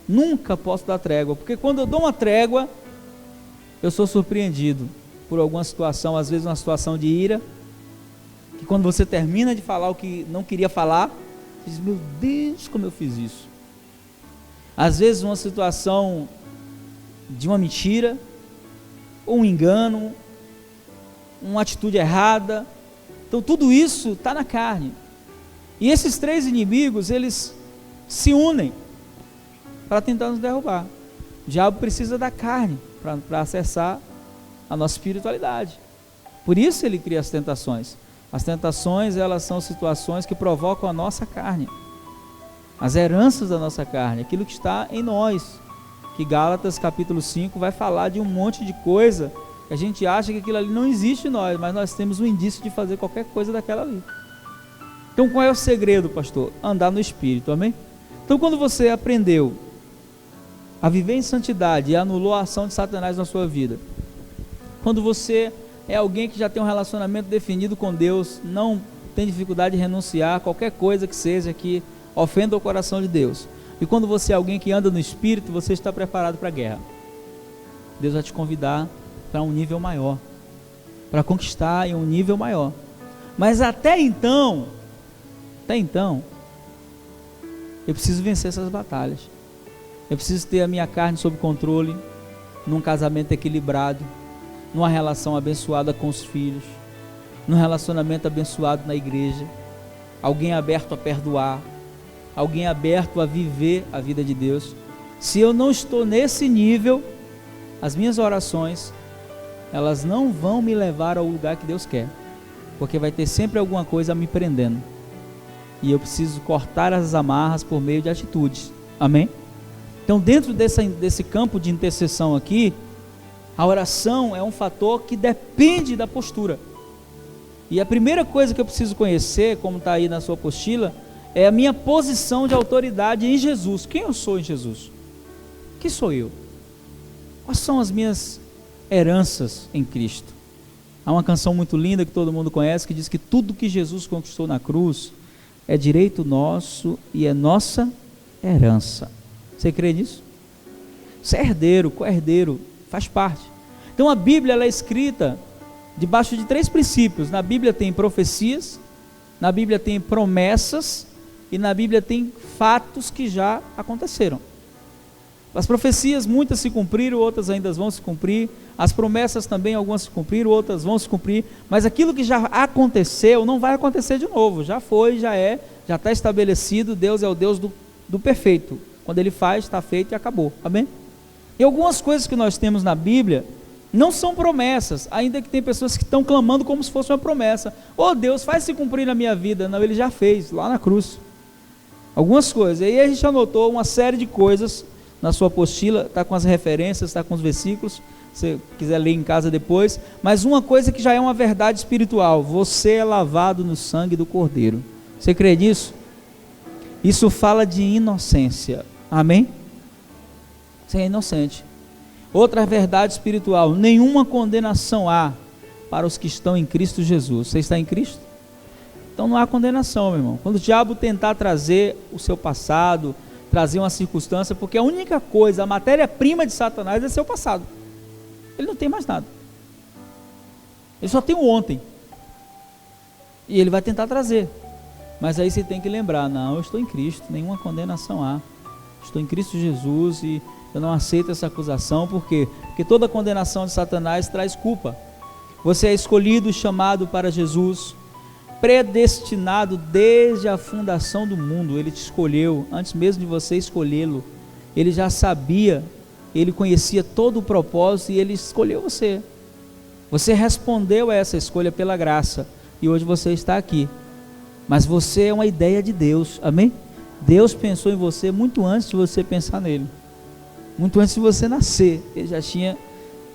Nunca posso dar trégua, porque quando eu dou uma trégua, eu sou surpreendido por alguma situação, às vezes uma situação de ira, que quando você termina de falar o que não queria falar, você diz: meu Deus, como eu fiz isso. Às vezes uma situação de uma mentira, ou um engano, uma atitude errada. Então tudo isso está na carne. E esses três inimigos, eles se unem para tentar nos derrubar. O diabo precisa da carne para acessar a nossa espiritualidade. Por isso ele cria as tentações. As tentações, elas são situações que provocam a nossa carne, as heranças da nossa carne, aquilo que está em nós. que Gálatas capítulo 5 vai falar de um monte de coisa que a gente acha que aquilo ali não existe em nós, mas nós temos um indício de fazer qualquer coisa daquela ali. Então qual é o segredo, pastor? Andar no Espírito, amém? Então quando você aprendeu a viver em santidade e anulou a ação de Satanás na sua vida, quando você é alguém que já tem um relacionamento definido com Deus, não tem dificuldade de renunciar a qualquer coisa que seja que ofenda o coração de Deus, e quando você é alguém que anda no Espírito, você está preparado para a guerra. Deus vai te convidar para um nível maior, para conquistar em um nível maior. Mas até então, eu preciso vencer essas batalhas. Eu preciso ter a minha carne sob controle, num casamento equilibrado, numa relação abençoada com os filhos, num relacionamento abençoado na igreja, alguém aberto a perdoar, alguém aberto a viver a vida de Deus. Se eu não estou nesse nível, as minhas orações, elas não vão me levar ao lugar que Deus quer, porque vai ter sempre alguma coisa me prendendo, e eu preciso cortar as amarras por meio de atitudes, amém? Então dentro desse campo de intercessão aqui, a oração é um fator que depende da postura, e a primeira coisa que eu preciso conhecer, como está aí na sua apostila, é a minha posição de autoridade em Jesus. Quem eu sou em Jesus? Quem sou eu? Quais são as minhas heranças em Cristo? Há uma canção muito linda que todo mundo conhece, que diz que tudo que Jesus conquistou na cruz é direito nosso e é nossa herança. Você crê nisso? Você é herdeiro, co-herdeiro, faz parte. Então a Bíblia ela é escrita debaixo de 3 princípios. Na Bíblia tem profecias, na Bíblia tem promessas e na Bíblia tem fatos que já aconteceram. As profecias, muitas se cumpriram, outras ainda vão se cumprir. As promessas também, algumas se cumpriram, outras vão se cumprir. Mas aquilo que já aconteceu, não vai acontecer de novo. Já foi, já está estabelecido. Deus é o Deus do perfeito. Quando Ele faz, está feito e acabou. Amém? E algumas coisas que nós temos na Bíblia não são promessas, ainda que tem pessoas que estão clamando como se fosse uma promessa. Oh Deus, faz se cumprir na minha vida. Não, Ele já fez, lá na cruz. Algumas coisas. E aí a gente anotou uma série de coisas na sua apostila, está com as referências, está com os versículos, se você quiser ler em casa depois, mas uma coisa que já é uma verdade espiritual: você é lavado no sangue do Cordeiro. Você crê nisso? Isso fala de inocência, amém? Você é inocente. Outra verdade espiritual: nenhuma condenação há para os que estão em Cristo Jesus. Você está em Cristo? Então não há condenação, meu irmão. Quando o diabo tentar trazer o seu passado, trazer uma circunstância, porque a única coisa, a matéria-prima de Satanás é seu passado. Ele não tem mais nada. Ele só tem o ontem. E ele vai tentar trazer. Mas aí você tem que lembrar: não, eu estou em Cristo, nenhuma condenação há. Estou em Cristo Jesus e eu não aceito essa acusação. Por quê? Porque toda condenação de Satanás traz culpa. Você é escolhido, chamado para Jesus, predestinado desde a fundação do mundo. Ele te escolheu, antes mesmo de você escolhê-lo. Ele já sabia, Ele conhecia todo o propósito e Ele escolheu você. Você respondeu a essa escolha pela graça, e hoje você está aqui. Mas você é uma ideia de Deus, amém? Deus pensou em você muito antes de você pensar nele, muito antes de você nascer. Ele já tinha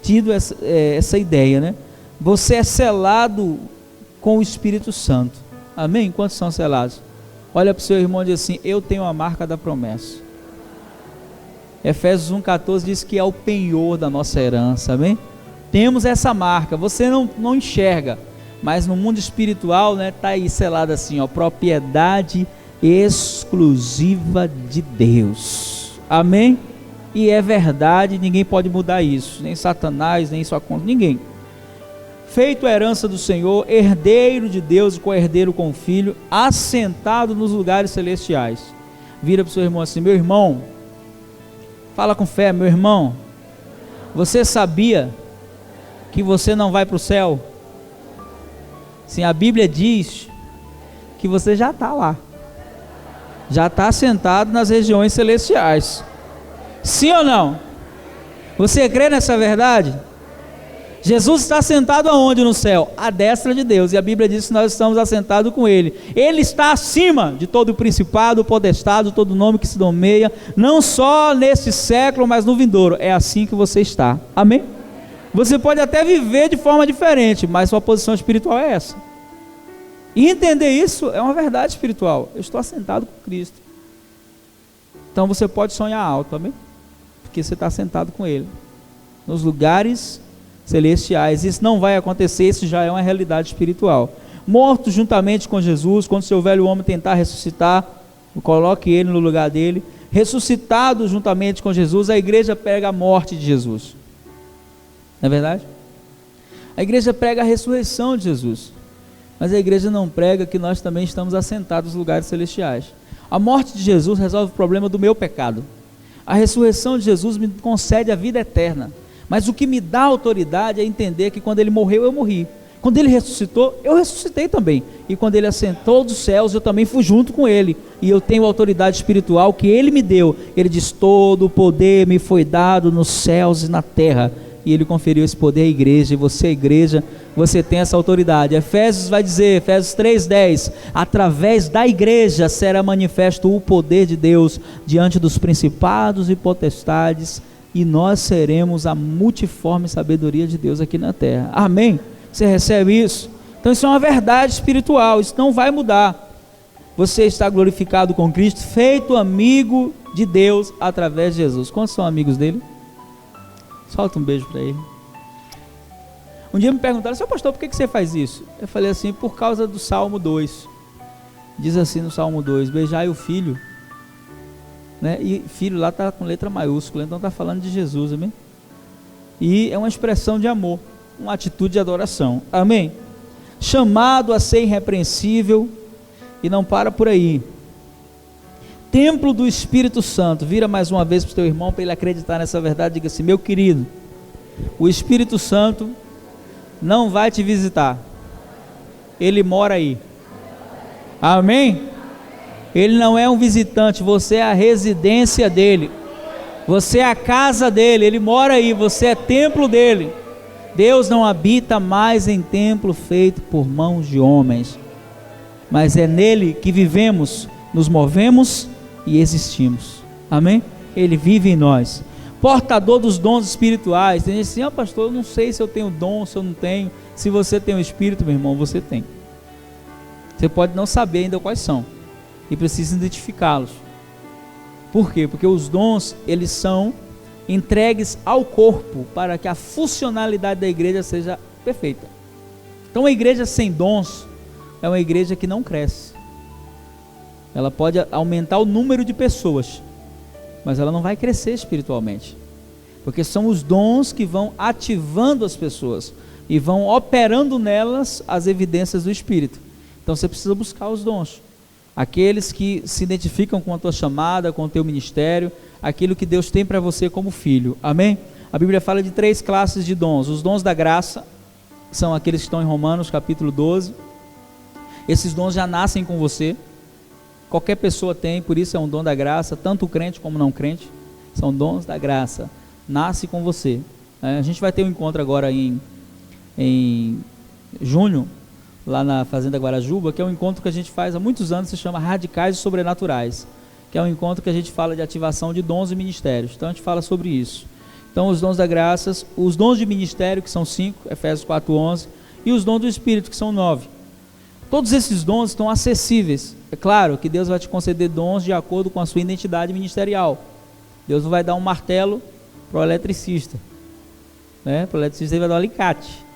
tido essa ideia, né? Você é selado com o Espírito Santo, amém? Quantos são selados? Olha para o seu irmão e diz assim: eu tenho a marca da promessa. Efésios 1,14 diz que é o penhor da nossa herança, amém? Temos essa marca. Você não enxerga, mas no mundo espiritual, né, está aí selado assim, ó, propriedade exclusiva de Deus, amém? E é verdade, ninguém pode mudar isso, nem Satanás, nem sua conta, ninguém. Feito a herança do Senhor, herdeiro de Deus e co-herdeiro com o Filho, assentado nos lugares celestiais. Vira para o seu irmão assim: meu irmão, fala com fé, meu irmão, você sabia que você não vai para o céu? Sim, a Bíblia diz que você já está lá, já está assentado nas regiões celestiais. Sim ou não? Você crê nessa verdade? Jesus está sentado aonde no céu? À destra de Deus, e a Bíblia diz que nós estamos assentados com Ele. Ele está acima de todo o principado, potestado, todo nome que se nomeia, não só neste século, mas no vindouro. É assim que você está, amém? Você pode até viver de forma diferente, mas sua posição espiritual é essa. E entender isso é uma verdade espiritual. Eu estou assentado com Cristo. Então você pode sonhar alto, amém? Porque você está assentado com Ele nos lugares celestiais. Isso não vai acontecer, isso já é uma realidade espiritual. Morto juntamente com Jesus, quando seu velho homem tentar ressuscitar, coloque ele no lugar dele. Ressuscitado juntamente com Jesus, a igreja prega a morte de Jesus. Não é verdade? A igreja prega a ressurreição de Jesus, mas a igreja não prega que nós também estamos assentados nos lugares celestiais. A morte de Jesus resolve o problema do meu pecado. A ressurreição de Jesus me concede a vida eterna. Mas o que me dá autoridade é entender que quando Ele morreu, eu morri. Quando Ele ressuscitou, eu ressuscitei também. E quando Ele assentou dos céus, eu também fui junto com Ele. E eu tenho a autoridade espiritual que Ele me deu. Ele diz: todo o poder me foi dado nos céus e na terra. E Ele conferiu esse poder à igreja. E você, igreja, você tem essa autoridade. Efésios vai dizer, Efésios 3:10, através da igreja será manifesto o poder de Deus diante dos principados e potestades, e nós seremos a multiforme sabedoria de Deus aqui na terra. Amém? Você recebe isso? Então isso é uma verdade espiritual, isso não vai mudar. Você está glorificado com Cristo, feito amigo de Deus através de Jesus. Quantos são amigos dele? Solta um beijo para ele. Um dia me perguntaram: seu pastor, por que você faz isso? Eu falei assim: por causa do Salmo 2. Diz assim no Salmo 2: beijai o filho, né? E filho lá está com letra maiúscula, então está falando de Jesus, amém? E é uma expressão de amor, uma atitude de adoração, amém? Chamado a ser irrepreensível, e não para por aí. Templo do Espírito Santo. Vira mais uma vez para o teu irmão, para ele acreditar nessa verdade. Diga assim: meu querido, o Espírito Santo não vai te visitar, ele mora aí, amém? Ele não é um visitante, você é a residência dele, você é a casa dele, ele mora aí, você é templo dele. Deus não habita mais em templo feito por mãos de homens, mas é nele que vivemos, nos movemos e existimos, amém? Ele vive em nós, portador dos dons espirituais. Tem gente assim: ah, pastor, eu não sei se eu tenho dom, se eu não tenho. Se você tem um espírito, meu irmão, você tem. Você pode não saber ainda quais são, e precisa identificá-los. Por quê? Porque os dons, eles são entregues ao corpo, para que a funcionalidade da igreja seja perfeita. Então a igreja sem dons é uma igreja que não cresce. Ela pode aumentar o número de pessoas, mas ela não vai crescer espiritualmente, porque são os dons que vão ativando as pessoas e vão operando nelas as evidências do Espírito. Então você precisa buscar os dons, aqueles que se identificam com a tua chamada, com o teu ministério, aquilo que Deus tem para você como filho, amém? A Bíblia fala de 3 classes de dons. Os dons da graça são aqueles que estão em Romanos capítulo 12. Esses dons já nascem com você, qualquer pessoa tem, por isso é um dom da graça, tanto o crente como o não crente, são dons da graça, nasce com você. A gente vai ter um encontro agora em junho, lá na Fazenda Guarajuba, que é um encontro que a gente faz há muitos anos, se chama Radicais e Sobrenaturais, que é um encontro que a gente fala de ativação de dons e ministérios. Então a gente fala sobre isso. Então os dons da graça, os dons de ministério, que são 5, Efésios 4:11, e os dons do Espírito, que são 9. Todos esses dons estão acessíveis. É claro que Deus vai te conceder dons de acordo com a sua identidade ministerial. Deus não vai dar um martelo para o eletricista, né? Para o eletricista ele vai dar um alicate.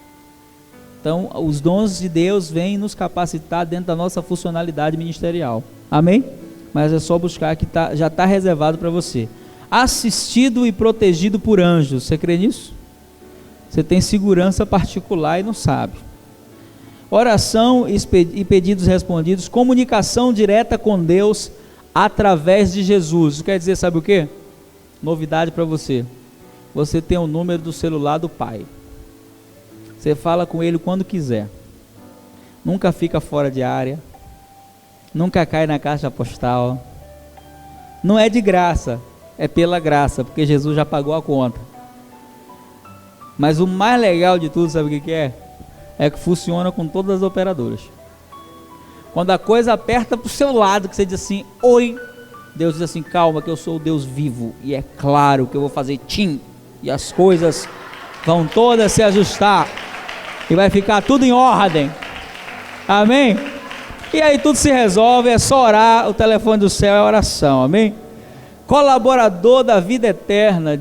Então os dons de Deus vêm nos capacitar dentro da nossa funcionalidade ministerial, amém? Mas é só buscar que já está reservado para você. Assistido e protegido por anjos, você crê nisso? Você tem segurança particular e não sabe. Oração e pedidos respondidos, comunicação direta com Deus através de Jesus. Isso quer dizer, sabe o que? Novidade para você. Você tem o número do celular do Pai. Você fala com Ele quando quiser. Nunca fica fora de área. Nunca cai na caixa postal. Não é de graça, é pela graça, porque Jesus já pagou a conta. Mas o mais legal de tudo, sabe o que é? É que funciona com todas as operadoras. Quando a coisa aperta pro seu lado, que você diz assim, oi, Deus diz assim, calma, que eu sou o Deus vivo, e é claro que eu vou fazer tim, e as coisas vão todas se ajustar, e vai ficar tudo em ordem. Amém? E aí tudo se resolve, é só orar, o telefone do céu é oração, amém? Colaborador da vida eterna,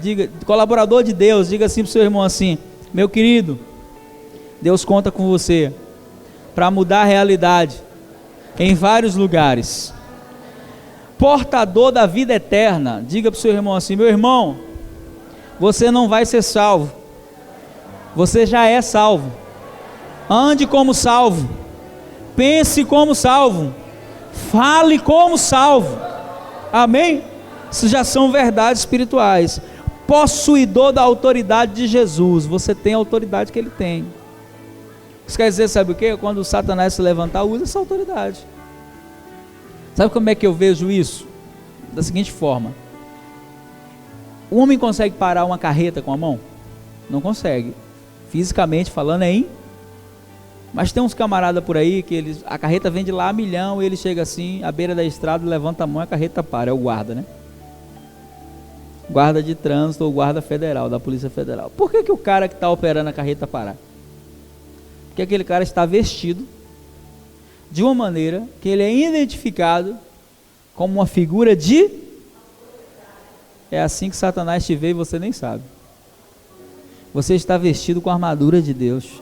colaborador de Deus, diga assim para o seu irmão assim, meu querido, Deus conta com você, para mudar a realidade, em vários lugares. Portador da vida eterna, diga para o seu irmão assim, meu irmão, você não vai ser salvo, você já é salvo, ande como salvo, pense como salvo, fale como salvo, amém? Isso já são verdades espirituais. Possuidor da autoridade de Jesus, você tem a autoridade que ele tem. Isso quer dizer, sabe o que? Quando o Satanás se levantar, usa essa autoridade. Sabe como é que eu vejo isso? Da seguinte forma: o homem consegue parar uma carreta com a mão? Não consegue. Fisicamente falando, mas tem uns camaradas por aí que a carreta vem de lá a milhão e ele chega assim, à beira da estrada, levanta a mão e a carreta para. É o guarda, né? Guarda de trânsito ou guarda federal, da Polícia Federal. Por que o cara que está operando a carreta parar? Porque aquele cara está vestido de uma maneira que ele é identificado como uma figura de... É assim que Satanás te vê e você nem sabe. Você está vestido com a armadura de Deus.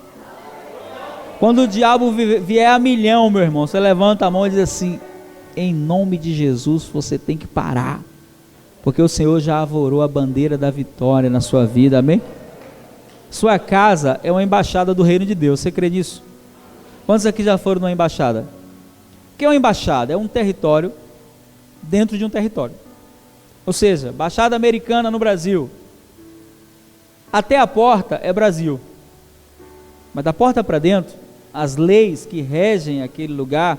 Quando o diabo vier a milhão, meu irmão, você levanta a mão e diz assim, em nome de Jesus você tem que parar, porque o Senhor já avorou a bandeira da vitória na sua vida, amém? Sua casa é uma embaixada do reino de Deus, você crê nisso? Quantos aqui já foram numa embaixada? O que é uma embaixada? É um território dentro de um território. Ou seja, embaixada americana no Brasil, até a porta é Brasil, mas da porta para dentro, as leis que regem aquele lugar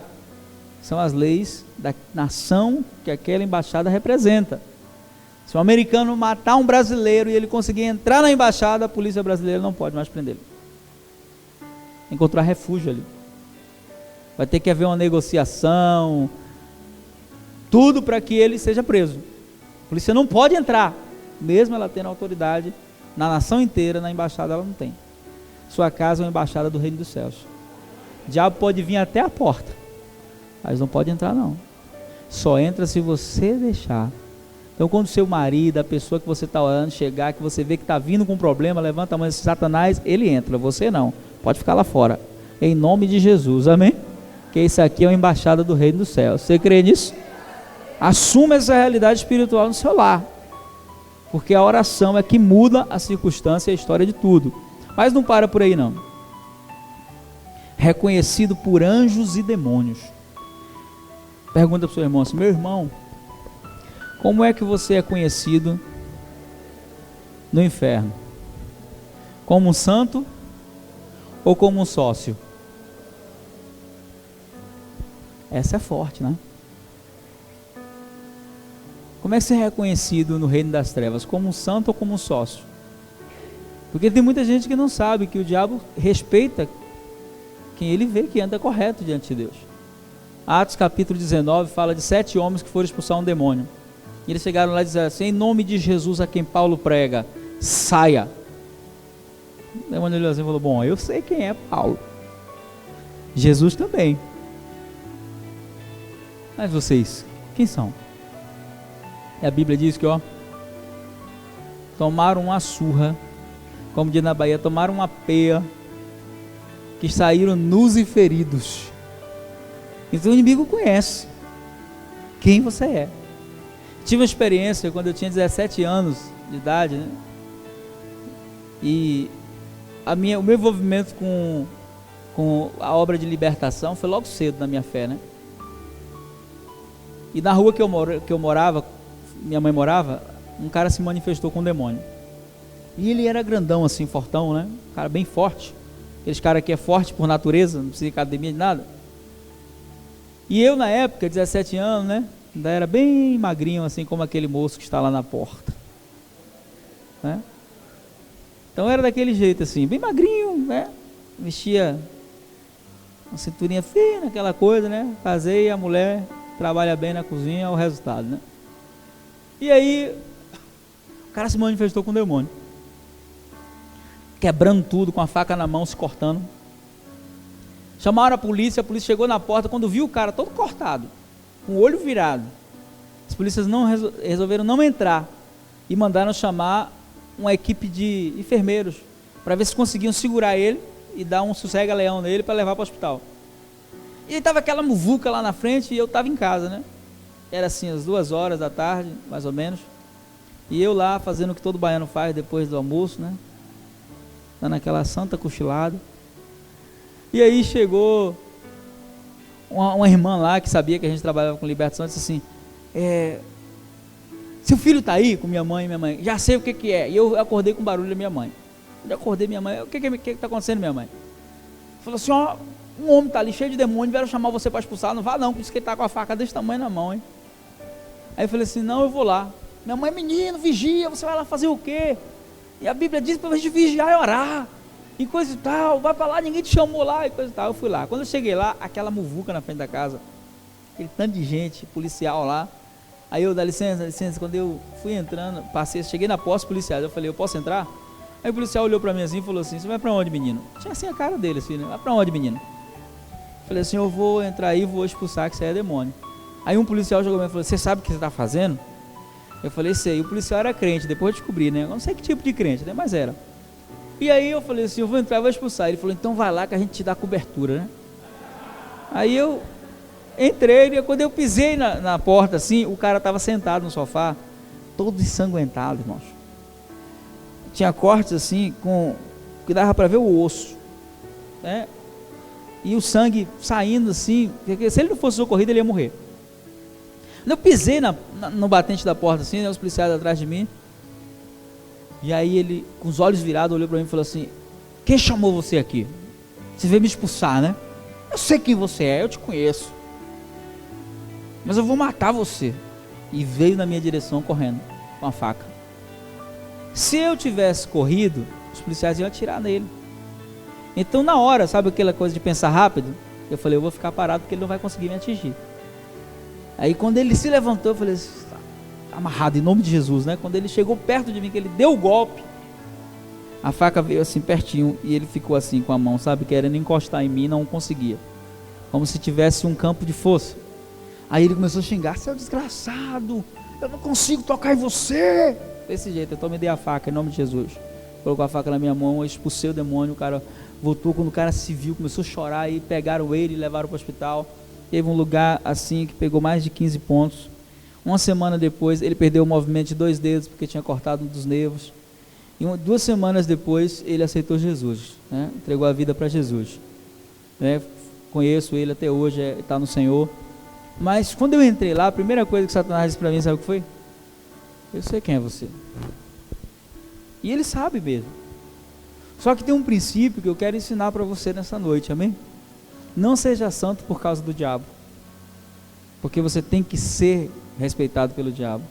são as leis da nação que aquela embaixada representa. Se um americano matar um brasileiro e ele conseguir entrar na embaixada, a polícia brasileira não pode mais prendê-lo. Encontrar refúgio ali. Vai ter que haver uma negociação, tudo para que ele seja preso. A polícia não pode entrar, mesmo ela tendo autoridade na nação inteira, na embaixada ela não tem. Sua casa é uma embaixada do reino dos céus. O diabo pode vir até a porta, mas não pode entrar não. Só entra se você deixar. Então quando seu marido, a pessoa que você está orando chegar, que você vê que está vindo com um problema, levanta a mão de Satanás, ele entra, você não, pode ficar lá fora, em nome de Jesus, amém? Que isso aqui é uma embaixada do reino dos céus, você crê nisso? Assuma essa realidade espiritual no seu lar, porque a oração é que muda a circunstância e a história de tudo. Mas não para por aí não. Reconhecido por anjos e demônios. Pergunta para o seu irmão assim, meu irmão, como é que você é conhecido no inferno? Como um santo ou como um sócio? Essa é forte, né? Como é que você é reconhecido no reino das trevas? Como um santo ou como um sócio? Porque tem muita gente que não sabe que o diabo respeita quem ele vê que anda correto diante de Deus. Atos capítulo 19 fala de 7 homens que foram expulsar um demônio. E eles chegaram lá e disseram assim, em nome de Jesus a quem Paulo prega, saia. O demônio olhou assim e falou, bom, eu sei quem é Paulo. Jesus também. Mas vocês, quem são? E a Bíblia diz que, tomaram uma surra, como diz na Bahia, tomaram uma peia, que saíram nus e feridos. Então o inimigo conhece quem você é. Tive uma experiência quando eu tinha 17 anos de idade, né? E o meu envolvimento com a obra de libertação foi logo cedo na minha fé, né? E na rua que eu morava, minha mãe morava, um cara se manifestou com um demônio. E ele era grandão assim, fortão, né? Um cara bem forte. Aqueles caras que é forte por natureza, não precisa de academia de nada. E eu na época, 17 anos, né? Ainda era bem magrinho, assim como aquele moço que está lá na porta, né? Então era daquele jeito assim, bem magrinho, né? Vestia uma cinturinha fina, aquela coisa, né? Casei, a mulher trabalha bem na cozinha, é o resultado, né? E aí, o cara se manifestou com o demônio, quebrando tudo, com a faca na mão, se cortando. Chamaram a polícia chegou na porta, quando viu o cara todo cortado, com o olho virado, as polícias resolveram não entrar, e mandaram chamar uma equipe de enfermeiros, para ver se conseguiam segurar ele, e dar um sossega-leão nele, para levar para o hospital. E estava aquela muvuca lá na frente, e eu estava em casa, né? Era assim, às 2h da tarde, mais ou menos, e eu lá, fazendo o que todo baiano faz, depois do almoço, né? Dando aquela santa cochilada. E aí chegou uma irmã lá, que sabia que a gente trabalhava com libertação, disse assim, seu filho está aí com minha mãe, já sei o que é. E eu acordei com o barulho da minha mãe. Eu acordei minha mãe, o que está acontecendo, minha mãe? Falou assim, ó, um homem está ali cheio de demônio, vieram chamar você para expulsar. Não vá não, por isso que ele está com a faca desse tamanho na mão, hein? Aí eu falei assim, não, eu vou lá. Minha mãe, menino, vigia, você vai lá fazer o quê? E a Bíblia diz para a gente vigiar e orar, e coisa e tal, vai para lá, ninguém te chamou lá, e coisa e tal. Eu fui lá, quando eu cheguei lá, aquela muvuca na frente da casa, aquele tanto de gente, policial lá. Aí eu, dá licença, quando eu fui entrando, cheguei na posse policial, eu falei, eu posso entrar? Aí o policial olhou para mim assim e falou assim, você vai para onde, menino? Tinha assim a cara dele, assim, né? Vai para onde, menino? Eu falei assim, eu vou entrar aí e vou expulsar, que isso aí é demônio. Aí um policial chegou e falou, você sabe o que você está fazendo? Eu falei, sei. O policial era crente, depois eu descobri, né? Eu não sei que tipo de crente, né? Mas era. E aí eu falei assim, eu vou entrar e vou expulsar. Ele falou, então vai lá que a gente te dá cobertura, né? Aí eu entrei, e quando eu pisei na porta assim, o cara estava sentado no sofá, todo ensanguentado, irmãos. Tinha cortes assim, que dava para ver o osso, né? E o sangue saindo assim, porque se ele não fosse socorrido, ele ia morrer. Eu pisei no batente da porta assim, né, os policiais atrás de mim. E aí ele, com os olhos virados, olhou para mim e falou assim, quem chamou você aqui? Você veio me expulsar, né? Eu sei quem você é, eu te conheço, mas eu vou matar você. E veio na minha direção correndo, com a faca. Se eu tivesse corrido, os policiais iam atirar nele. Então na hora, sabe aquela coisa de pensar rápido? Eu falei, eu vou ficar parado porque ele não vai conseguir me atingir. Aí quando ele se levantou, eu falei, está amarrado em nome de Jesus, né? Quando ele chegou perto de mim, que ele deu o golpe, a faca veio assim pertinho e ele ficou assim com a mão, sabe, querendo encostar em mim, não conseguia, como se tivesse um campo de força. Aí ele começou a xingar, seu desgraçado, eu não consigo tocar em você. Desse jeito, então me dei a faca em nome de Jesus, colocou a faca na minha mão, eu expulsei o demônio, o cara voltou, quando o cara se viu, começou a chorar, e pegaram ele e levaram para o hospital. Teve um lugar assim que pegou mais de 15 pontos. Uma semana depois ele perdeu o movimento de 2 dedos porque tinha cortado um dos nervos. E 2 semanas depois ele aceitou Jesus, né? Entregou a vida para Jesus, né? Conheço ele até hoje, está no Senhor. Mas quando eu entrei lá, a primeira coisa que Satanás disse para mim, sabe o que foi? Eu sei quem é você. E ele sabe mesmo. Só que tem um princípio que eu quero ensinar para você nessa noite, amém? Não seja santo por causa do diabo, porque você tem que ser respeitado pelo diabo.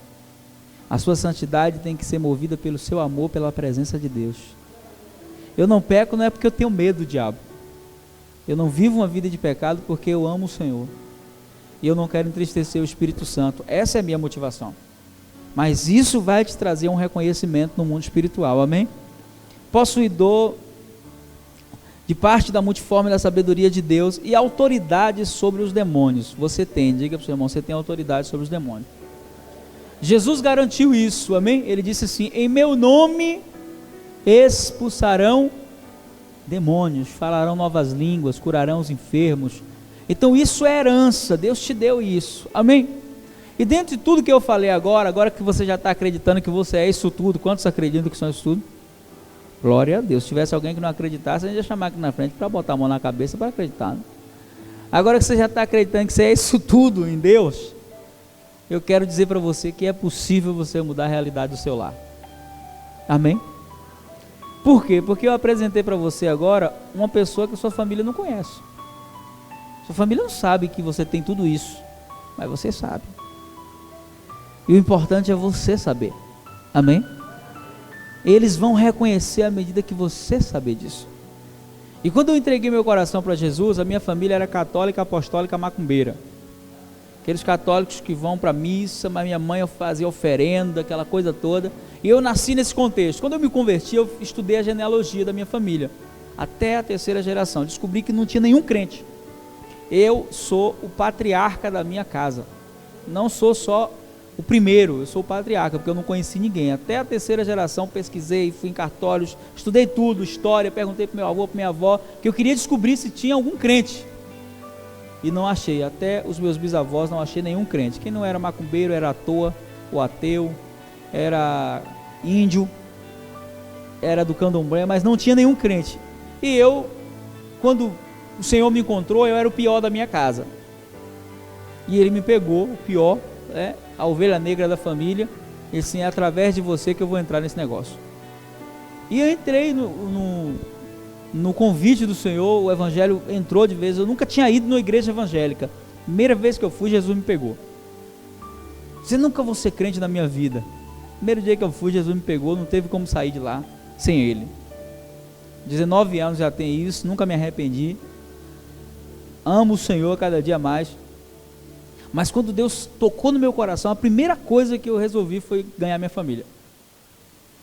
A sua santidade tem que ser movida pelo seu amor, pela presença de Deus. Eu não peco não é porque eu tenho medo do diabo. Eu não vivo uma vida de pecado porque eu amo o Senhor. E eu não quero entristecer o Espírito Santo. Essa é a minha motivação. Mas isso vai te trazer um reconhecimento no mundo espiritual, amém? Possuidor de parte da multiforme da sabedoria de Deus e autoridade sobre os demônios. Você tem, diga para o seu irmão, você tem autoridade sobre os demônios. Jesus garantiu isso, amém? Ele disse assim, em meu nome expulsarão demônios, falarão novas línguas, curarão os enfermos. Então isso é herança, Deus te deu isso, amém? E dentro de tudo que eu falei agora que você já está acreditando que você é isso tudo, quantos acreditam que são isso tudo? Glória a Deus. Se tivesse alguém que não acreditasse, a gente ia chamar aqui na frente para botar a mão na cabeça para acreditar, né? Agora que você já está acreditando que você é isso tudo em Deus, eu quero dizer para você que é possível você mudar a realidade do seu lar, amém? Por quê? Porque eu apresentei para você agora uma pessoa que a sua família não conhece. Sua família não sabe que você tem tudo isso, mas você sabe. E o importante é você saber, amém? Eles vão reconhecer à medida que você saber disso. E quando eu entreguei meu coração para Jesus, a minha família era católica, apostólica, macumbeira. Aqueles católicos que vão para a missa, mas minha mãe fazia oferenda, aquela coisa toda. E eu nasci nesse contexto. Quando eu me converti, eu estudei a genealogia da minha família, até a 3ª geração. Descobri que não tinha nenhum crente. Eu sou o patriarca da minha casa. Não sou só o primeiro, eu sou o patriarca, porque eu não conheci ninguém. Até a 3ª geração pesquisei, fui em cartórios, estudei tudo, história, perguntei para meu avô, para minha avó, que eu queria descobrir se tinha algum crente. E não achei, até os meus bisavós não achei nenhum crente. Quem não era macumbeiro era à toa, ou ateu, era índio, era do candomblé, mas não tinha nenhum crente. E eu, quando o Senhor me encontrou, eu era o pior da minha casa. E Ele me pegou, o pior, a ovelha negra da família, e assim, é através de você que eu vou entrar nesse negócio. E eu entrei no convite do Senhor, o Evangelho entrou de vez. Eu nunca tinha ido numa igreja evangélica. Primeira vez que eu fui, Jesus me pegou. Você nunca vou ser crente na minha vida. Primeiro dia que eu fui, Jesus me pegou, não teve como sair de lá sem Ele. 19 anos já tem isso, nunca me arrependi. Amo o Senhor cada dia mais. Mas quando Deus tocou no meu coração, a primeira coisa que eu resolvi foi ganhar minha família.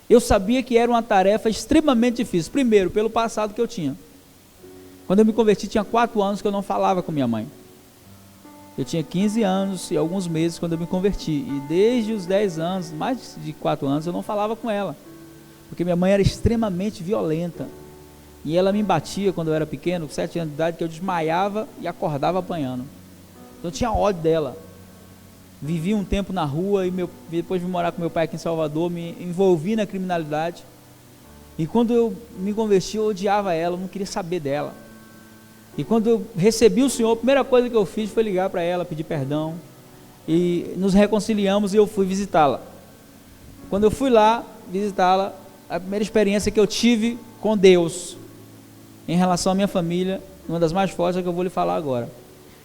Eu sabia que era uma tarefa extremamente difícil. Primeiro, pelo passado que eu tinha. Quando eu me converti, tinha 4 anos que eu não falava com minha mãe. Eu tinha 15 anos e alguns meses quando eu me converti. E desde os 10 anos, mais de 4 anos, eu não falava com ela. Porque minha mãe era extremamente violenta. E ela me batia quando eu era pequeno, com 7 anos de idade, que eu desmaiava e acordava apanhando. Então eu tinha ódio dela. Vivi um tempo na rua e depois vim morar com meu pai aqui em Salvador, me envolvi na criminalidade. E quando eu me converti, eu odiava ela, eu não queria saber dela. E quando eu recebi o Senhor, a primeira coisa que eu fiz foi ligar para ela, pedir perdão. E nos reconciliamos e eu fui visitá-la. Quando eu fui lá visitá-la, a primeira experiência que eu tive com Deus, em relação à minha família, uma das mais fortes é que eu vou lhe falar agora.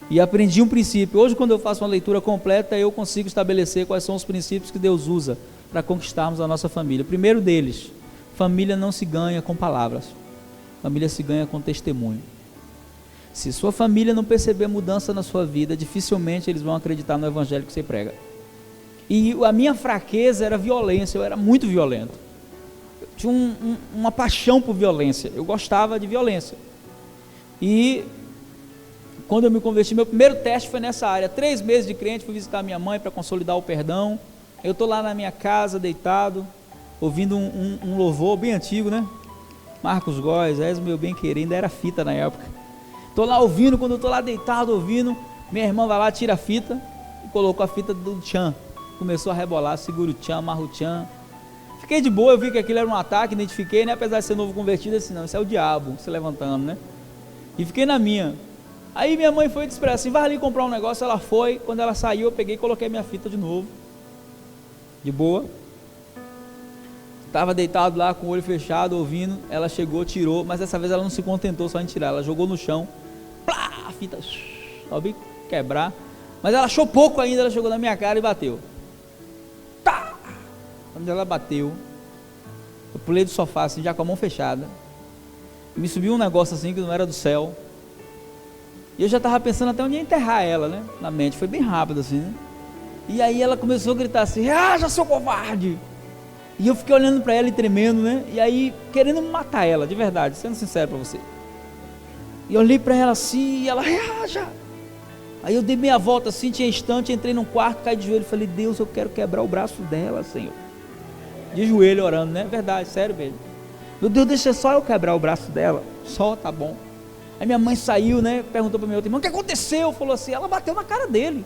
E aprendi um princípio. Hoje, quando eu faço uma leitura completa, eu consigo estabelecer quais são os princípios que Deus usa para conquistarmos a nossa família. O primeiro deles: família não se ganha com palavras, família se ganha com testemunho. Se sua família não perceber mudança na sua vida, dificilmente eles vão acreditar no evangelho que você prega. E a minha fraqueza era violência, eu era muito violento. Eu tinha uma paixão por violência, eu gostava de violência. E quando eu me converti, meu primeiro teste foi nessa área. 3 meses de crente, fui visitar minha mãe para consolidar o perdão. Eu estou lá na minha casa, deitado, ouvindo um louvor bem antigo, né? Marcos Góes, és o meu bem-querer, ainda era fita na época. Estou lá ouvindo, quando eu estou lá deitado ouvindo, minha irmã vai lá, tira a fita e colocou a fita do tchan. Começou a rebolar, segura o tchan, amarra o tchan. Fiquei de boa, eu vi que aquilo era um ataque, identifiquei, né? Apesar de ser novo convertido, assim, não, isso é o diabo se levantando, né? E fiquei na minha. Aí minha mãe foi expressa assim, vai ali comprar um negócio, ela foi, quando ela saiu eu peguei e coloquei minha fita de novo, de boa, estava deitado lá com o olho fechado, ouvindo, ela chegou, tirou, mas dessa vez ela não se contentou só em tirar, ela jogou no chão, plá, a fita, só vi quebrar, mas ela achou pouco ainda, ela chegou na minha cara e bateu, tá, quando ela bateu, eu pulei do sofá assim, já com a mão fechada, me subiu um negócio assim que não era do céu. E eu já estava pensando até onde ia enterrar ela, né? Na mente, foi bem rápido assim, né? E aí ela começou a gritar assim, reaja, seu covarde! E eu fiquei olhando para ela e tremendo, né? E aí, querendo matar ela, de verdade, sendo sincero para você. E eu olhei para ela assim, e ela, reaja! Aí eu dei meia volta assim, tinha estante, entrei num quarto, caí de joelho e falei, Deus, eu quero quebrar o braço dela, Senhor. De joelho orando, né? Verdade, sério mesmo. Meu Deus, deixa só eu quebrar o braço dela, só, tá bom. Aí minha mãe saiu, né, perguntou para meu outro irmão, o que aconteceu? Falou assim, ela bateu na cara dele.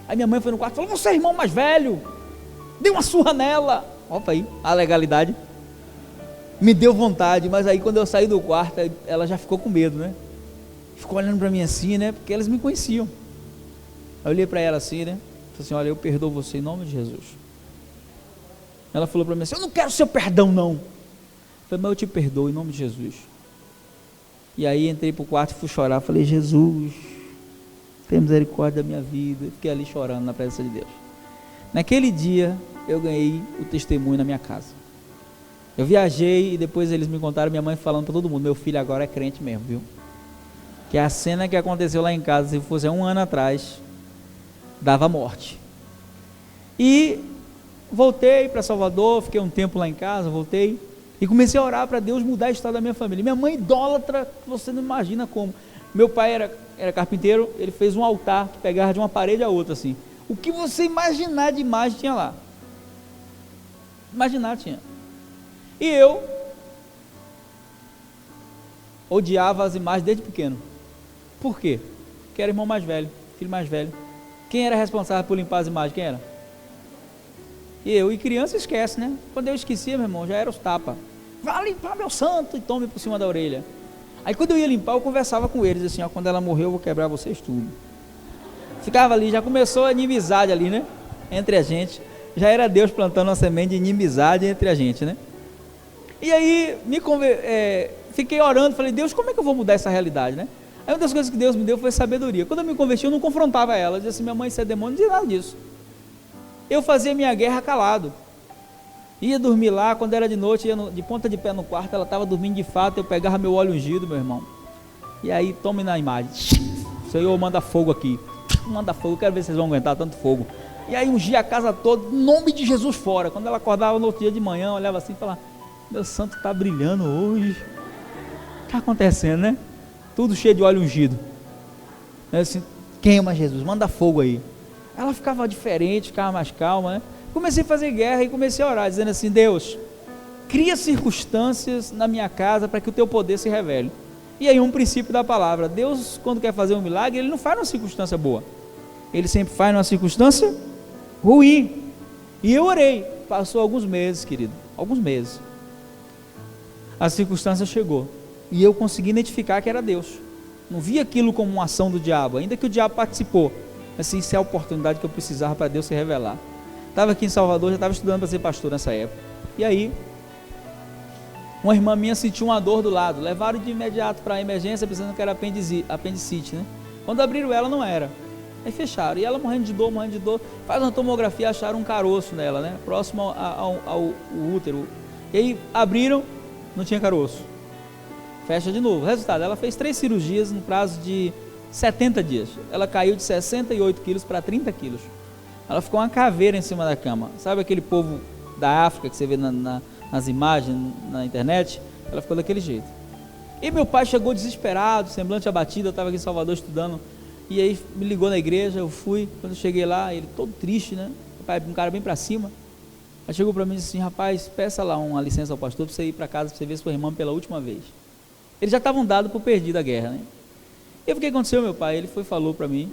Aí minha mãe foi no quarto e falou, você é irmão mais velho, deu uma surra nela. Opa aí, a legalidade. Me deu vontade, mas aí quando eu saí do quarto, ela já ficou com medo, né? Ficou olhando para mim assim, né, porque elas me conheciam. Eu olhei para ela assim, né, falei assim, olha, eu perdoo você em nome de Jesus. Ela falou para mim assim, eu não quero seu perdão não. Eu falei, mas eu te perdoo em nome de Jesus. E aí entrei para o quarto e fui chorar, falei, Jesus, tem misericórdia da minha vida. Fiquei ali chorando na presença de Deus. Naquele dia eu ganhei o testemunho na minha casa. Eu viajei e depois eles me contaram, minha mãe falando para todo mundo, meu filho agora é crente mesmo, viu? Que a cena que aconteceu lá em casa, se fosse há 1 ano atrás, dava morte. E voltei para Salvador, fiquei um tempo lá em casa, voltei e comecei a orar para Deus mudar a história da minha família. Minha mãe idólatra, você não imagina como. Meu pai era carpinteiro, ele fez um altar que pegava de uma parede a outra assim. O que você imaginar de imagem tinha lá. Imaginar tinha. E eu odiava as imagens desde pequeno. Por quê? Porque era irmão mais velho, filho mais velho. Quem era responsável por limpar as imagens? Quem era? Eu. E criança esquece, né? Quando eu esquecia, meu irmão, já era os tapas. Vá limpar meu santo e tome por cima da orelha. Aí quando eu ia limpar, eu conversava com eles assim, ó, quando ela morreu eu vou quebrar vocês tudo. Ficava ali, já começou a inimizade ali, né? Entre a gente. Já era Deus plantando uma semente de inimizade entre a gente, né? E aí fiquei orando, falei, Deus, como é que eu vou mudar essa realidade, né? Aí uma das coisas que Deus me deu foi sabedoria. Quando eu me converti, eu não confrontava ela. Eu dizia assim, minha mãe, isso é demônio, não dizia nada disso. Eu fazia minha guerra calado. Ia dormir lá, quando era de noite, ia de ponta de pé no quarto, ela estava dormindo de fato, eu pegava meu óleo ungido, meu irmão. E aí, tome na imagem. Senhor, manda fogo aqui. Manda fogo, eu quero ver se vocês vão aguentar tanto fogo. E aí ungia a casa toda, em nome de Jesus fora. Quando ela acordava no outro dia de manhã, olhava assim e falava, meu santo está brilhando hoje. O que está acontecendo, né? Tudo cheio de óleo ungido. Eu assim, queima Jesus, manda fogo aí. Ela ficava diferente, ficava mais calma, né? Comecei a fazer guerra e comecei a orar, dizendo assim, Deus, cria circunstâncias na minha casa para que o teu poder se revele. E aí um princípio da palavra, Deus quando quer fazer um milagre, Ele não faz numa circunstância boa, Ele sempre faz numa circunstância ruim. E eu orei, passou alguns meses, querido, alguns meses, a circunstância chegou, e eu consegui identificar que era Deus, não vi aquilo como uma ação do diabo, ainda que o diabo participou, mas assim, isso é a oportunidade que eu precisava para Deus se revelar. Estava aqui em Salvador, já estava estudando para ser pastor nessa época, e aí, uma irmã minha sentiu uma dor do lado, levaram de imediato para a emergência, pensando que era apendicite, né? Quando abriram ela, não era, aí fecharam, e ela morrendo de dor, faz uma tomografia, acharam um caroço nela, né? Próximo ao útero, e aí abriram, não tinha caroço, fecha de novo. Resultado, ela fez 3 cirurgias no prazo de 70 dias, ela caiu de 68 quilos para 30 quilos, ela ficou uma caveira em cima da cama, sabe aquele povo da África que você vê nas imagens na internet? Ela ficou daquele jeito. E meu pai chegou desesperado, semblante abatido, eu estava aqui em Salvador estudando, e aí me ligou na igreja, eu fui, quando eu cheguei lá, ele todo triste, né, meu pai, um cara bem para cima, aí chegou para mim e disse assim, rapaz, peça lá uma licença ao pastor para você ir para casa, para você ver sua irmã pela última vez. Eles já estavam dados por perdido a guerra, né? E o que aconteceu, meu pai? Ele foi e falou para mim,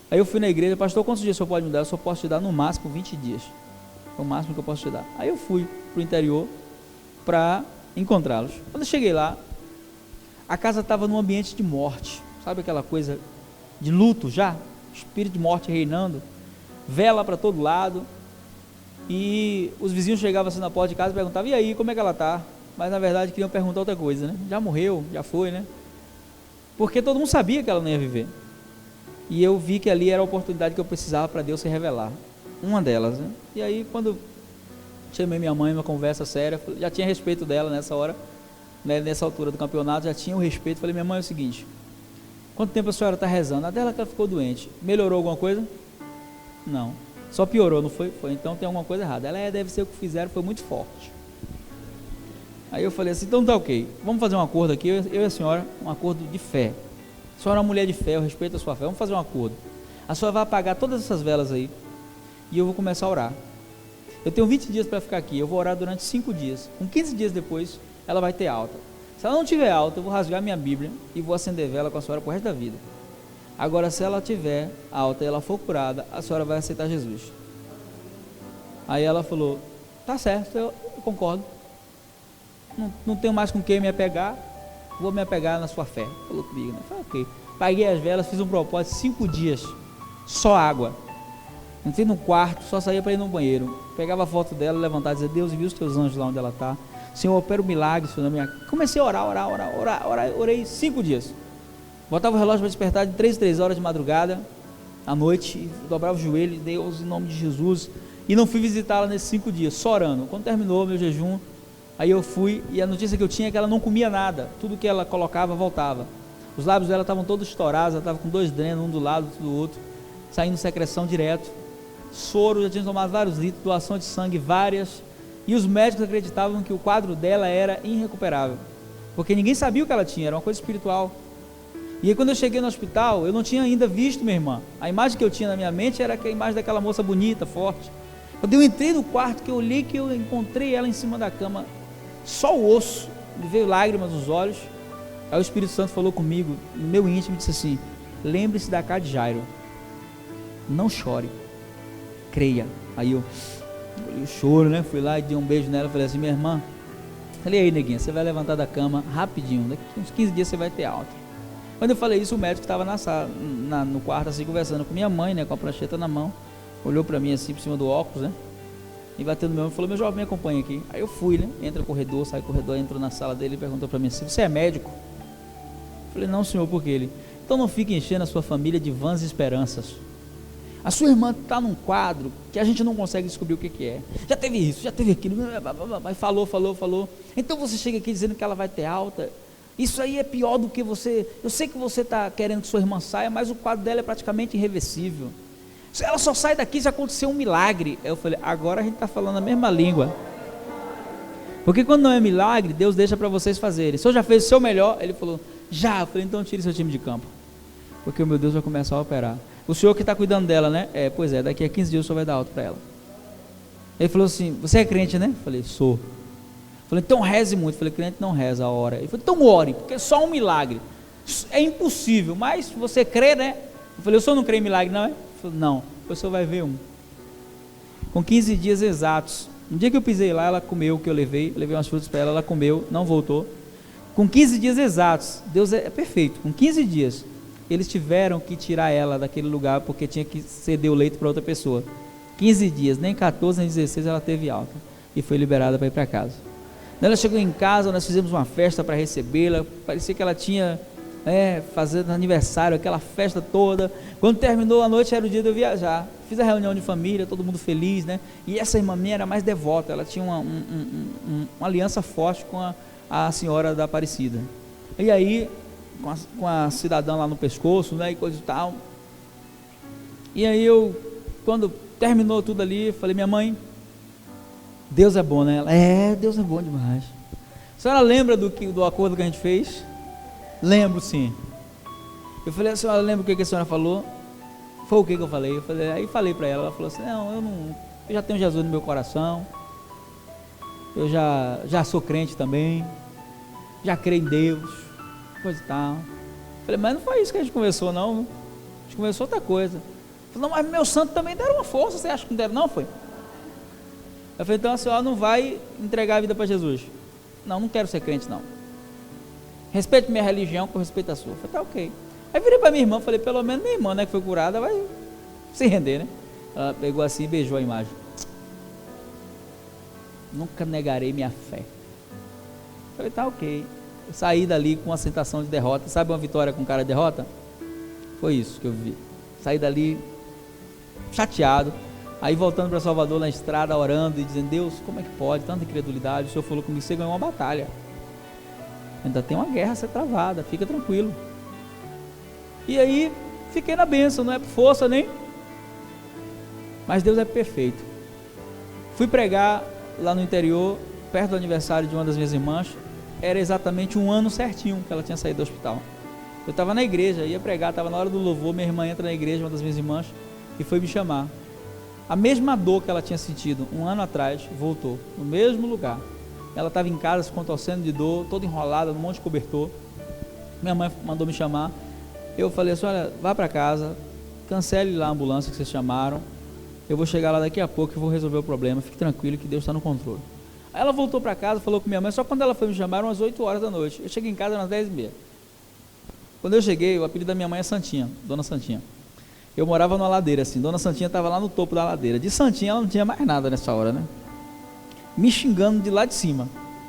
aí eu fui na igreja, pastor, quantos dias o senhor pode me dar? Eu só posso te dar no máximo 20 dias, é o máximo que eu posso te dar. Aí eu fui para o interior para encontrá-los. Quando eu cheguei lá, a casa estava num ambiente de morte, sabe aquela coisa de luto já, espírito de morte reinando, vela para todo lado, e os vizinhos chegavam assim na porta de casa e perguntavam, e aí, como é que ela está? Mas na verdade queriam perguntar outra coisa, né? Já morreu, já foi, né? Porque todo mundo sabia que ela não ia viver, e eu vi que ali era a oportunidade que eu precisava para Deus se revelar, uma delas, né? E aí quando chamei minha mãe, uma conversa séria, já tinha respeito dela nessa hora, né, nessa altura do campeonato, já tinha o respeito, falei, minha mãe, é o seguinte, quanto tempo a senhora está rezando? A dela que ela ficou doente, melhorou alguma coisa? Não, só piorou, não foi? Foi, então tem alguma coisa errada. Ela deve ser o que fizeram, foi muito forte. Aí eu falei assim, então tá ok, vamos fazer um acordo aqui, eu e a senhora, um acordo de fé. A senhora é uma mulher de fé, eu respeito a sua fé, vamos fazer um acordo. A senhora vai apagar todas essas velas aí, e eu vou começar a orar. Eu tenho 20 dias para ficar aqui, eu vou orar durante 5 dias, com 15 dias depois, ela vai ter alta. Se ela não tiver alta, eu vou rasgar minha Bíblia, e vou acender vela com a senhora pro resto da vida. Agora, se ela tiver alta e ela for curada, a senhora vai aceitar Jesus. Aí ela falou, tá certo, eu concordo. Não tenho mais com quem me apegar, vou me apegar na sua fé. Falou comigo, né? Falei, ok. Paguei as velas, fiz um propósito, 5 dias, só água. Entrei no quarto, só saía para ir no banheiro. Pegava a foto dela, levantava e dizia, Deus, envia os teus anjos lá onde ela está. Senhor, opera um milagre, Senhor, na minha... Comecei a orar, orei 5 dias. Botava o relógio para despertar de 3 em 3 horas de madrugada, à noite, dobrava os joelhos, Deus, em nome de Jesus, e não fui visitá-la nesses 5 dias, só orando. Quando terminou meu jejum, Aí eu fui, e a notícia que eu tinha é que ela não comia nada, tudo que ela colocava voltava. Os lábios dela estavam todos estourados, ela estava com 2 drenos, um do lado, outro do outro, saindo secreção direto, soro, já tinha tomado vários litros, doação de sangue várias, e os médicos acreditavam que o quadro dela era irrecuperável, porque ninguém sabia o que ela tinha, era uma coisa espiritual. E aí quando eu cheguei no hospital, eu não tinha ainda visto minha irmã, a imagem que eu tinha na minha mente era a imagem daquela moça bonita, forte. Quando eu entrei no quarto, que eu olhei, que eu encontrei ela em cima da cama, só o osso, me veio lágrimas nos olhos. Aí o Espírito Santo falou comigo, no meu íntimo, disse assim: lembre-se da casa de Jairo, não chore, creia. Aí eu choro, né? Fui lá e dei um beijo nela, falei assim: minha irmã, falei, aí neguinha, você vai levantar da cama rapidinho, daqui uns 15 dias você vai ter alta. Quando eu falei isso, o médico estava na sala, no quarto assim, conversando com minha mãe, né, com a prancheta na mão, olhou para mim assim, por cima do óculos, né, e bateu no meu ombro e falou: meu jovem, me acompanha aqui. Aí eu fui, né, entra no corredor, sai do corredor, entrou na sala dele e perguntou para mim assim: você é médico? Eu falei: não, senhor. Por quê? Ele: então não fique enchendo a sua família de vãs esperanças. A sua irmã está num quadro que a gente não consegue descobrir o que é. Já teve isso, já teve aquilo, mas falou. Então você chega aqui dizendo que ela vai ter alta. Isso aí é pior do que você. Eu sei que você está querendo que sua irmã saia, mas o quadro dela é praticamente irreversível. Ela só sai daqui se acontecer um milagre. Eu falei: agora a gente está falando a mesma língua. Porque quando não é milagre, Deus deixa para vocês fazerem. O senhor já fez o seu melhor? Ele falou: já. Eu falei: então tire seu time de campo, porque o meu Deus vai começar a operar. O senhor que está cuidando dela, né? Pois é, daqui a 15 dias o senhor vai dar alta para ela. Ele falou assim: você é crente, né? Eu falei: sou. Eu falei: então reze muito. Eu falei: crente não reza a hora. Ele falou: então ore, porque é só um milagre. É impossível, mas você crê, né? Eu falei: o senhor não crê em milagre, não é? Ele falou: não. O senhor vai ver um. Com 15 dias exatos, no dia que eu pisei lá, ela comeu o que eu levei umas frutas para ela, ela comeu, não voltou. Com 15 dias exatos, Deus é perfeito, com 15 dias, eles tiveram que tirar ela daquele lugar, porque tinha que ceder o leito para outra pessoa. 15 dias, nem 14, nem 16 ela teve alta, e foi liberada para ir para casa. Ela chegou em casa, nós fizemos uma festa para recebê-la, parecia que ela tinha, fazendo aniversário, aquela festa toda. Quando terminou a noite, era o dia de eu viajar. Fiz a reunião de família, todo mundo feliz, né? E essa irmã minha era mais devota, ela tinha uma aliança forte com a senhora da Aparecida. E aí, com a cidadã lá no pescoço, né, e coisa e tal. E aí quando terminou tudo ali, falei: minha mãe, Deus é bom, né? Ela: Deus é bom demais. A senhora lembra do acordo que a gente fez? Lembro, sim. Eu falei: a senhora lembra o que a senhora falou? Foi o que eu falei? Aí falei para ela, ela falou assim: não, eu já tenho Jesus no meu coração, eu já sou crente também, já creio em Deus, coisa e tal. Falei: mas não foi isso que a gente conversou, não. A gente conversou outra coisa. Falei: não, mas meus santos também deram uma força, você acha que não deram? Não, foi. Eu falei: então a senhora não vai entregar a vida para Jesus? Não quero ser crente, não. Respeito minha religião, com respeito à sua. Eu falei: tá ok. Aí virei para minha irmã, falei: pelo menos minha irmã, né, que foi curada, vai se render, né? Ela pegou assim e beijou a imagem. Nunca negarei minha fé. Eu falei: tá ok. Eu saí dali com uma sensação de derrota. Sabe uma vitória com cara de derrota? Foi isso que eu vi. Saí dali chateado. Aí voltando para Salvador na estrada, orando e dizendo: Deus, como é que pode? Tanta incredulidade. O Senhor falou comigo: você ganhou uma batalha. Ainda tem uma guerra a ser travada, fica tranquilo. E aí fiquei na bênção, não é por força nem, mas Deus é perfeito. Fui pregar lá no interior, perto do aniversário de uma das minhas irmãs. Era exatamente 1 ano certinho que ela tinha saído do hospital. Eu estava na igreja, ia pregar, estava na hora do louvor. Minha irmã entra na igreja, uma das minhas irmãs, e foi me chamar. A mesma dor que ela tinha sentido 1 ano atrás voltou, no mesmo lugar. Ela estava em casa se contorcendo de dor, toda enrolada, num monte de cobertor. Minha mãe mandou me chamar. Eu falei assim: olha, vá para casa, cancele lá a ambulância que vocês chamaram, eu vou chegar lá daqui a pouco e vou resolver o problema, fique tranquilo que Deus está no controle. Aí ela voltou para casa, falou com minha mãe, só quando ela foi me chamar, eram às 8 horas da noite. Eu cheguei em casa às 10h30. Quando eu cheguei, o apelido da minha mãe é Santinha, Dona Santinha. Eu morava numa ladeira assim, Dona Santinha estava lá no topo da ladeira. De Santinha ela não tinha mais nada nessa hora, né? Me xingando de lá de cima.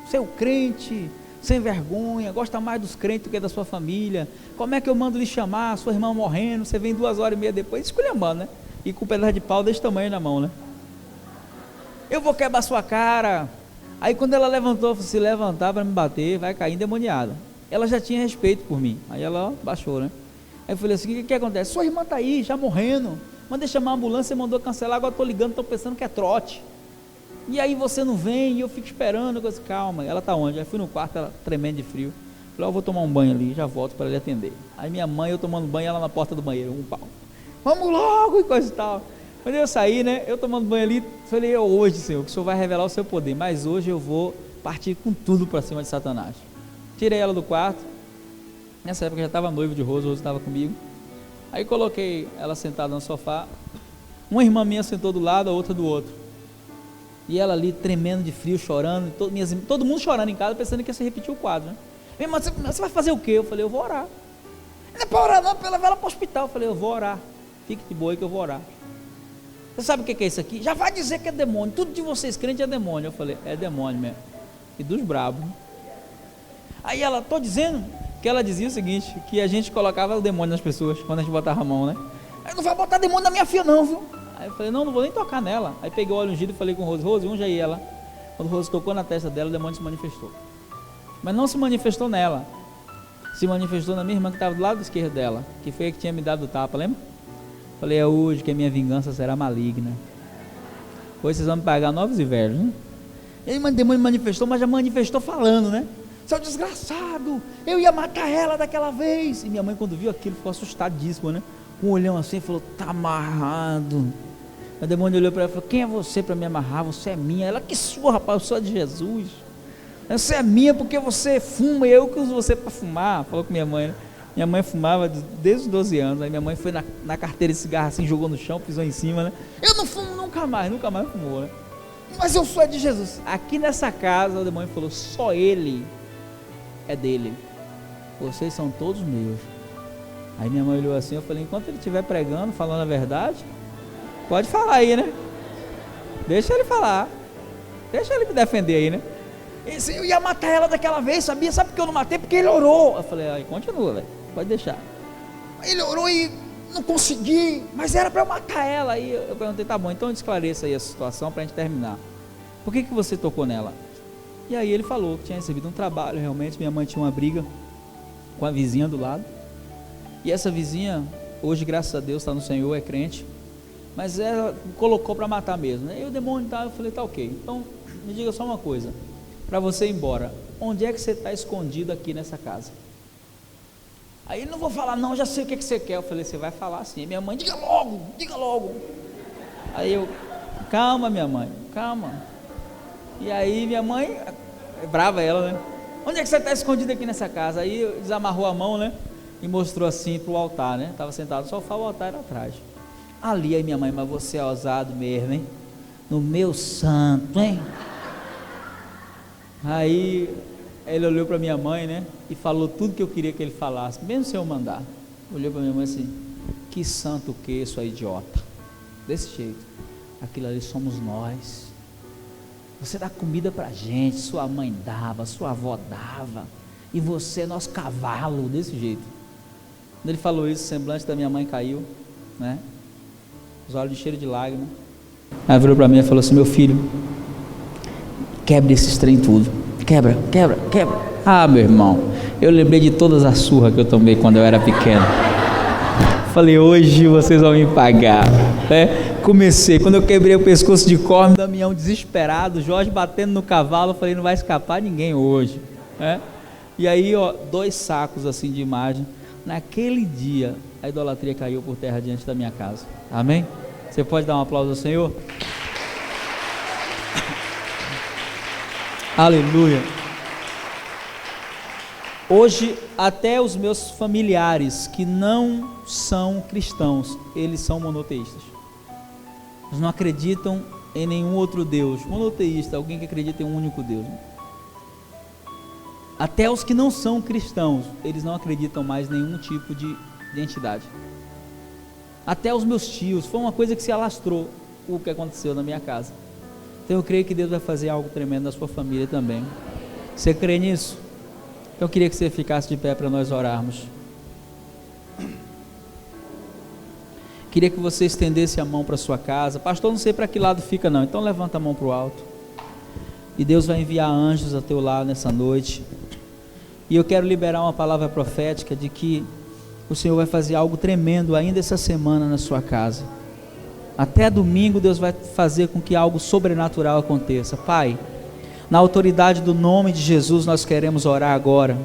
Seu crente, sem vergonha, gosta mais dos crentes do que da sua família. Como é que eu mando lhe chamar, sua irmã morrendo, você vem 2h30 depois, esculhambando, né? E com um pedaço de pau desse tamanho na mão, né? Eu vou quebrar sua cara. Aí quando ela levantou, se levantar para me bater, vai cair endemoniada. Ela já tinha respeito por mim. Aí ela baixou, né? Aí eu falei assim, o que acontece? Sua irmã está aí, já morrendo. Mandei chamar a ambulância, mandou cancelar, agora estou ligando, estou pensando que é trote. E aí você não vem, e eu fico esperando. Eu disse, calma, ela está onde? Aí fui no quarto, ela tremendo de frio. Falei, eu vou tomar um banho ali, já volto para ele atender. Aí minha mãe, eu tomando banho, ela na porta do banheiro, um pau. Vamos logo e coisa e tal. Quando eu saí, né, eu tomando banho ali, falei, hoje, Senhor, que o Senhor vai revelar o seu poder, mas hoje eu vou partir com tudo para cima de Satanás. Tirei ela do quarto, nessa época já estava noivo de Rose estava comigo, aí coloquei ela sentada no sofá, uma irmã minha sentou do lado, a outra do outro, e ela ali tremendo de frio, chorando, todo mundo chorando em casa, pensando que ia se repetir o quadro, né? Minha irmã, você vai fazer o quê? Eu falei, eu vou orar. Não é para orar não, para levar ela para o hospital. Eu falei, eu vou orar, fique de boa aí que eu vou orar. Você sabe o que é isso aqui? Já vai dizer que é demônio, tudo de vocês crentes é demônio. Eu falei, é demônio mesmo, e dos brabos. Aí ela, tô dizendo que ela dizia o seguinte, que a gente colocava o demônio nas pessoas, quando a gente botava a mão, né? Aí não vai botar demônio na minha filha não, viu? Aí eu falei, não vou nem tocar nela. Aí peguei o óleo ungido e falei com Rose, unja aí ela. Quando Rose tocou na testa dela, o demônio se manifestou. Mas não se manifestou nela, se manifestou na minha irmã que estava do lado esquerdo dela, que foi a que tinha me dado o tapa, lembra? Falei, é hoje que a minha vingança será maligna. Hoje vocês vão me pagar novos e velhos, né? E aí o demônio manifestou, mas já manifestou falando, né? Seu desgraçado, eu ia matar ela daquela vez. E minha mãe, quando viu aquilo, ficou assustadíssima, né? Com um olhão assim, falou, tá amarrado. O demônio olhou para ela e falou, quem é você para me amarrar? Você é minha. Ela, que sua, rapaz, eu sou de Jesus. Você é minha porque você fuma e eu que uso você para fumar. Falou com minha mãe, né? Minha mãe fumava desde os 12 anos. Aí minha mãe foi na carteira de cigarro assim, jogou no chão, pisou em cima, né? Eu não fumo nunca mais fumou, né? Mas eu sou de Jesus. Aqui nessa casa o demônio falou, só ele é dele. Vocês são todos meus. Aí minha mãe olhou assim, eu falei, enquanto ele estiver pregando, falando a verdade, pode falar aí, né? Deixa ele falar. Deixa ele me defender aí, né? Eu ia matar ela daquela vez, sabia? Sabe por que eu não matei? Porque ele orou. Eu falei, aí continua, velho, pode deixar. Ele orou e não consegui, mas era para eu matar ela. Aí eu perguntei, tá bom, então eu esclareça aí a situação para a gente terminar. Por que você tocou nela? E aí ele falou que tinha recebido um trabalho, realmente, minha mãe tinha uma briga com a vizinha do lado. E essa vizinha, hoje, graças a Deus, está no Senhor, é crente, mas ela colocou para matar mesmo, né? E o demônio tá, eu falei, tá ok, então me diga só uma coisa, para você ir embora, onde é que você está escondido aqui nessa casa? Aí ele, não vou falar não, já sei o que você quer. Eu falei, você vai falar sim. Minha mãe, diga logo. Aí eu, calma minha mãe, calma. E aí minha mãe, é brava ela, né? Onde é que você está escondido aqui nessa casa? Aí desamarrou a mão, né? E mostrou assim para o altar, né? Estava sentado no sofá, o altar era atrás. Ali, aí minha mãe, mas você é ousado mesmo, hein? No meu santo, hein? Aí ele olhou para minha mãe, né? E falou tudo que eu queria que ele falasse, mesmo sem eu mandar. Olhou para minha mãe assim, que santo que sua idiota. Desse jeito. Aquilo ali somos nós. Você dá comida pra gente, sua mãe dava, sua avó dava, e você é nosso cavalo, desse jeito. Quando ele falou isso, o semblante da minha mãe caiu, né? Os olhos encheram de lágrimas. Ela virou para mim e falou assim, meu filho, quebre esses trem tudo, quebra. Ah, meu irmão, eu lembrei de todas as surras que eu tomei quando eu era pequeno. Falei, hoje vocês vão me pagar, né? Comecei, quando eu quebrei o pescoço de corno, Damião desesperado, Jorge batendo no cavalo, eu falei, não vai escapar ninguém hoje, né? E aí, ó, 2 sacos assim de imagem. Naquele dia, a idolatria caiu por terra diante da minha casa. Amém? Você pode dar um aplauso ao Senhor? Aleluia. Hoje, até os meus familiares que não são cristãos, eles são monoteístas. Eles não acreditam em nenhum outro Deus. Monoteísta, alguém que acredita em um único Deus. Até os que não são cristãos, eles não acreditam mais em nenhum tipo de entidade. Até os meus tios, foi uma coisa que se alastrou o que aconteceu na minha casa. Então eu creio que Deus vai fazer algo tremendo na sua família também. Você crê nisso? Então eu queria que você ficasse de pé para nós orarmos. Queria que você estendesse a mão para sua casa. Pastor, não sei para que lado fica não, então levanta a mão para o alto. E Deus vai enviar anjos a teu lado nessa noite. E eu quero liberar uma palavra profética de que o Senhor vai fazer algo tremendo ainda essa semana na sua casa. Até domingo Deus vai fazer com que algo sobrenatural aconteça. Pai, na autoridade do nome de Jesus nós queremos orar agora.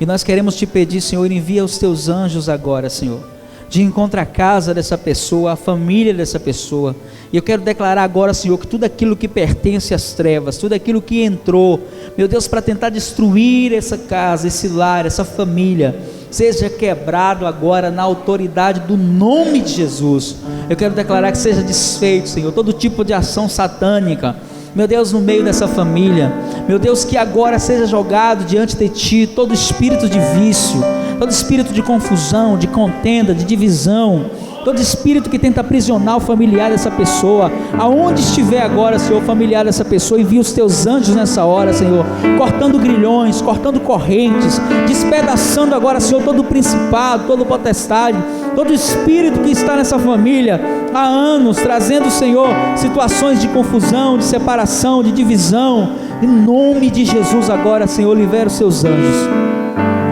E nós queremos te pedir, Senhor, envia os teus anjos agora, Senhor, de encontrar a casa dessa pessoa, a família dessa pessoa. E eu quero declarar agora, Senhor, que tudo aquilo que pertence às trevas, tudo aquilo que entrou, meu Deus, para tentar destruir essa casa, esse lar, essa família, seja quebrado agora na autoridade do nome de Jesus. Eu quero declarar que seja desfeito, Senhor, todo tipo de ação satânica, meu Deus, no meio dessa família. Meu Deus, que agora seja jogado diante de Ti todo espírito de vício, todo espírito de confusão, de contenda, de divisão, todo espírito que tenta aprisionar o familiar dessa pessoa. Aonde estiver agora, Senhor, familiar dessa pessoa, envia os teus anjos nessa hora, Senhor, cortando grilhões, cortando correntes, despedaçando agora, Senhor, todo o principado, todo o potestade, todo espírito que está nessa família há anos, trazendo, Senhor, situações de confusão, de separação, de divisão. Em nome de Jesus agora, Senhor, libera os seus anjos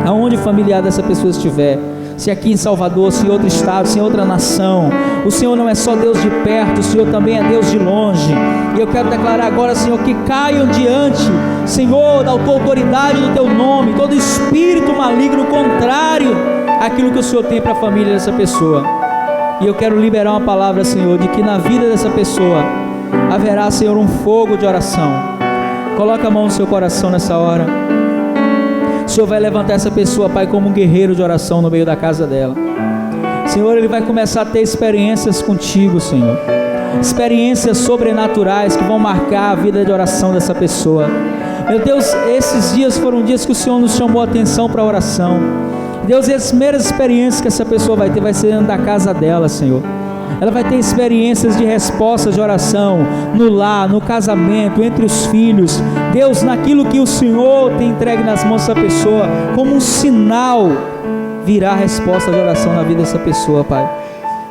aonde o familiar dessa pessoa estiver, se aqui em Salvador, se em outro estado, se em outra nação. O Senhor não é só Deus de perto, o Senhor também é Deus de longe. E eu quero declarar agora, Senhor, que caiam diante, Senhor, da tua autoridade, do teu nome, todo espírito maligno contrário àquilo que o Senhor tem para a família dessa pessoa. E eu quero liberar uma palavra, Senhor, de que na vida dessa pessoa haverá, Senhor, um fogo de oração. Coloca a mão no seu coração nessa hora. O Senhor vai levantar essa pessoa, Pai, como um guerreiro de oração no meio da casa dela. Senhor, ele vai começar a ter experiências contigo, Senhor, experiências sobrenaturais que vão marcar a vida de oração dessa pessoa. Meu Deus, esses dias foram dias que o Senhor nos chamou a atenção para a oração. Deus, e as primeiras experiências que essa pessoa vai ter vai ser dentro da casa dela, Senhor. Ela vai ter experiências de respostas de oração no lar, no casamento, entre os filhos. Deus, naquilo que o Senhor tem entregue nas mãos dessa pessoa, como um sinal, virá a resposta de oração na vida dessa pessoa, Pai.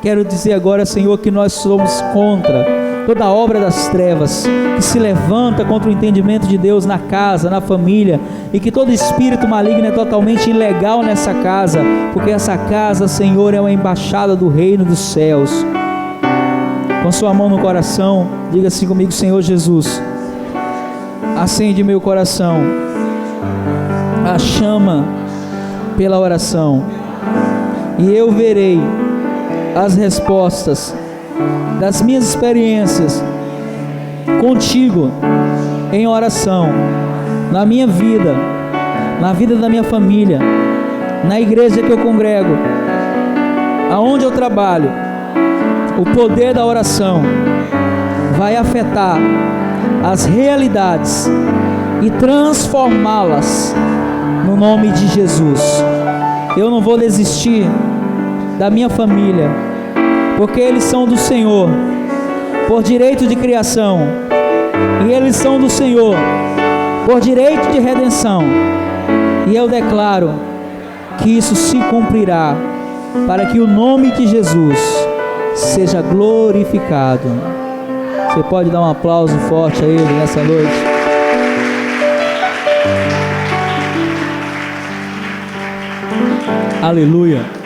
Quero dizer agora, Senhor, que nós somos contra toda a obra das trevas que se levanta contra o entendimento de Deus na casa, na família, e que todo espírito maligno é totalmente ilegal nessa casa, porque essa casa, Senhor, é uma embaixada do reino dos céus. Com sua mão no coração, diga assim comigo: Senhor Jesus, acende meu coração a chama pela oração, e eu verei as respostas das minhas experiências contigo em oração, na minha vida, na vida da minha família, na igreja que eu congrego, aonde eu trabalho. O poder da oração vai afetar as realidades e transformá-las no nome de Jesus. Eu não vou desistir da minha família, porque eles são do Senhor por direito de criação, e eles são do Senhor por direito de redenção. E eu declaro que isso se cumprirá, para que o nome de Jesus seja glorificado. Você pode dar um aplauso forte a Ele nessa noite. Aleluia.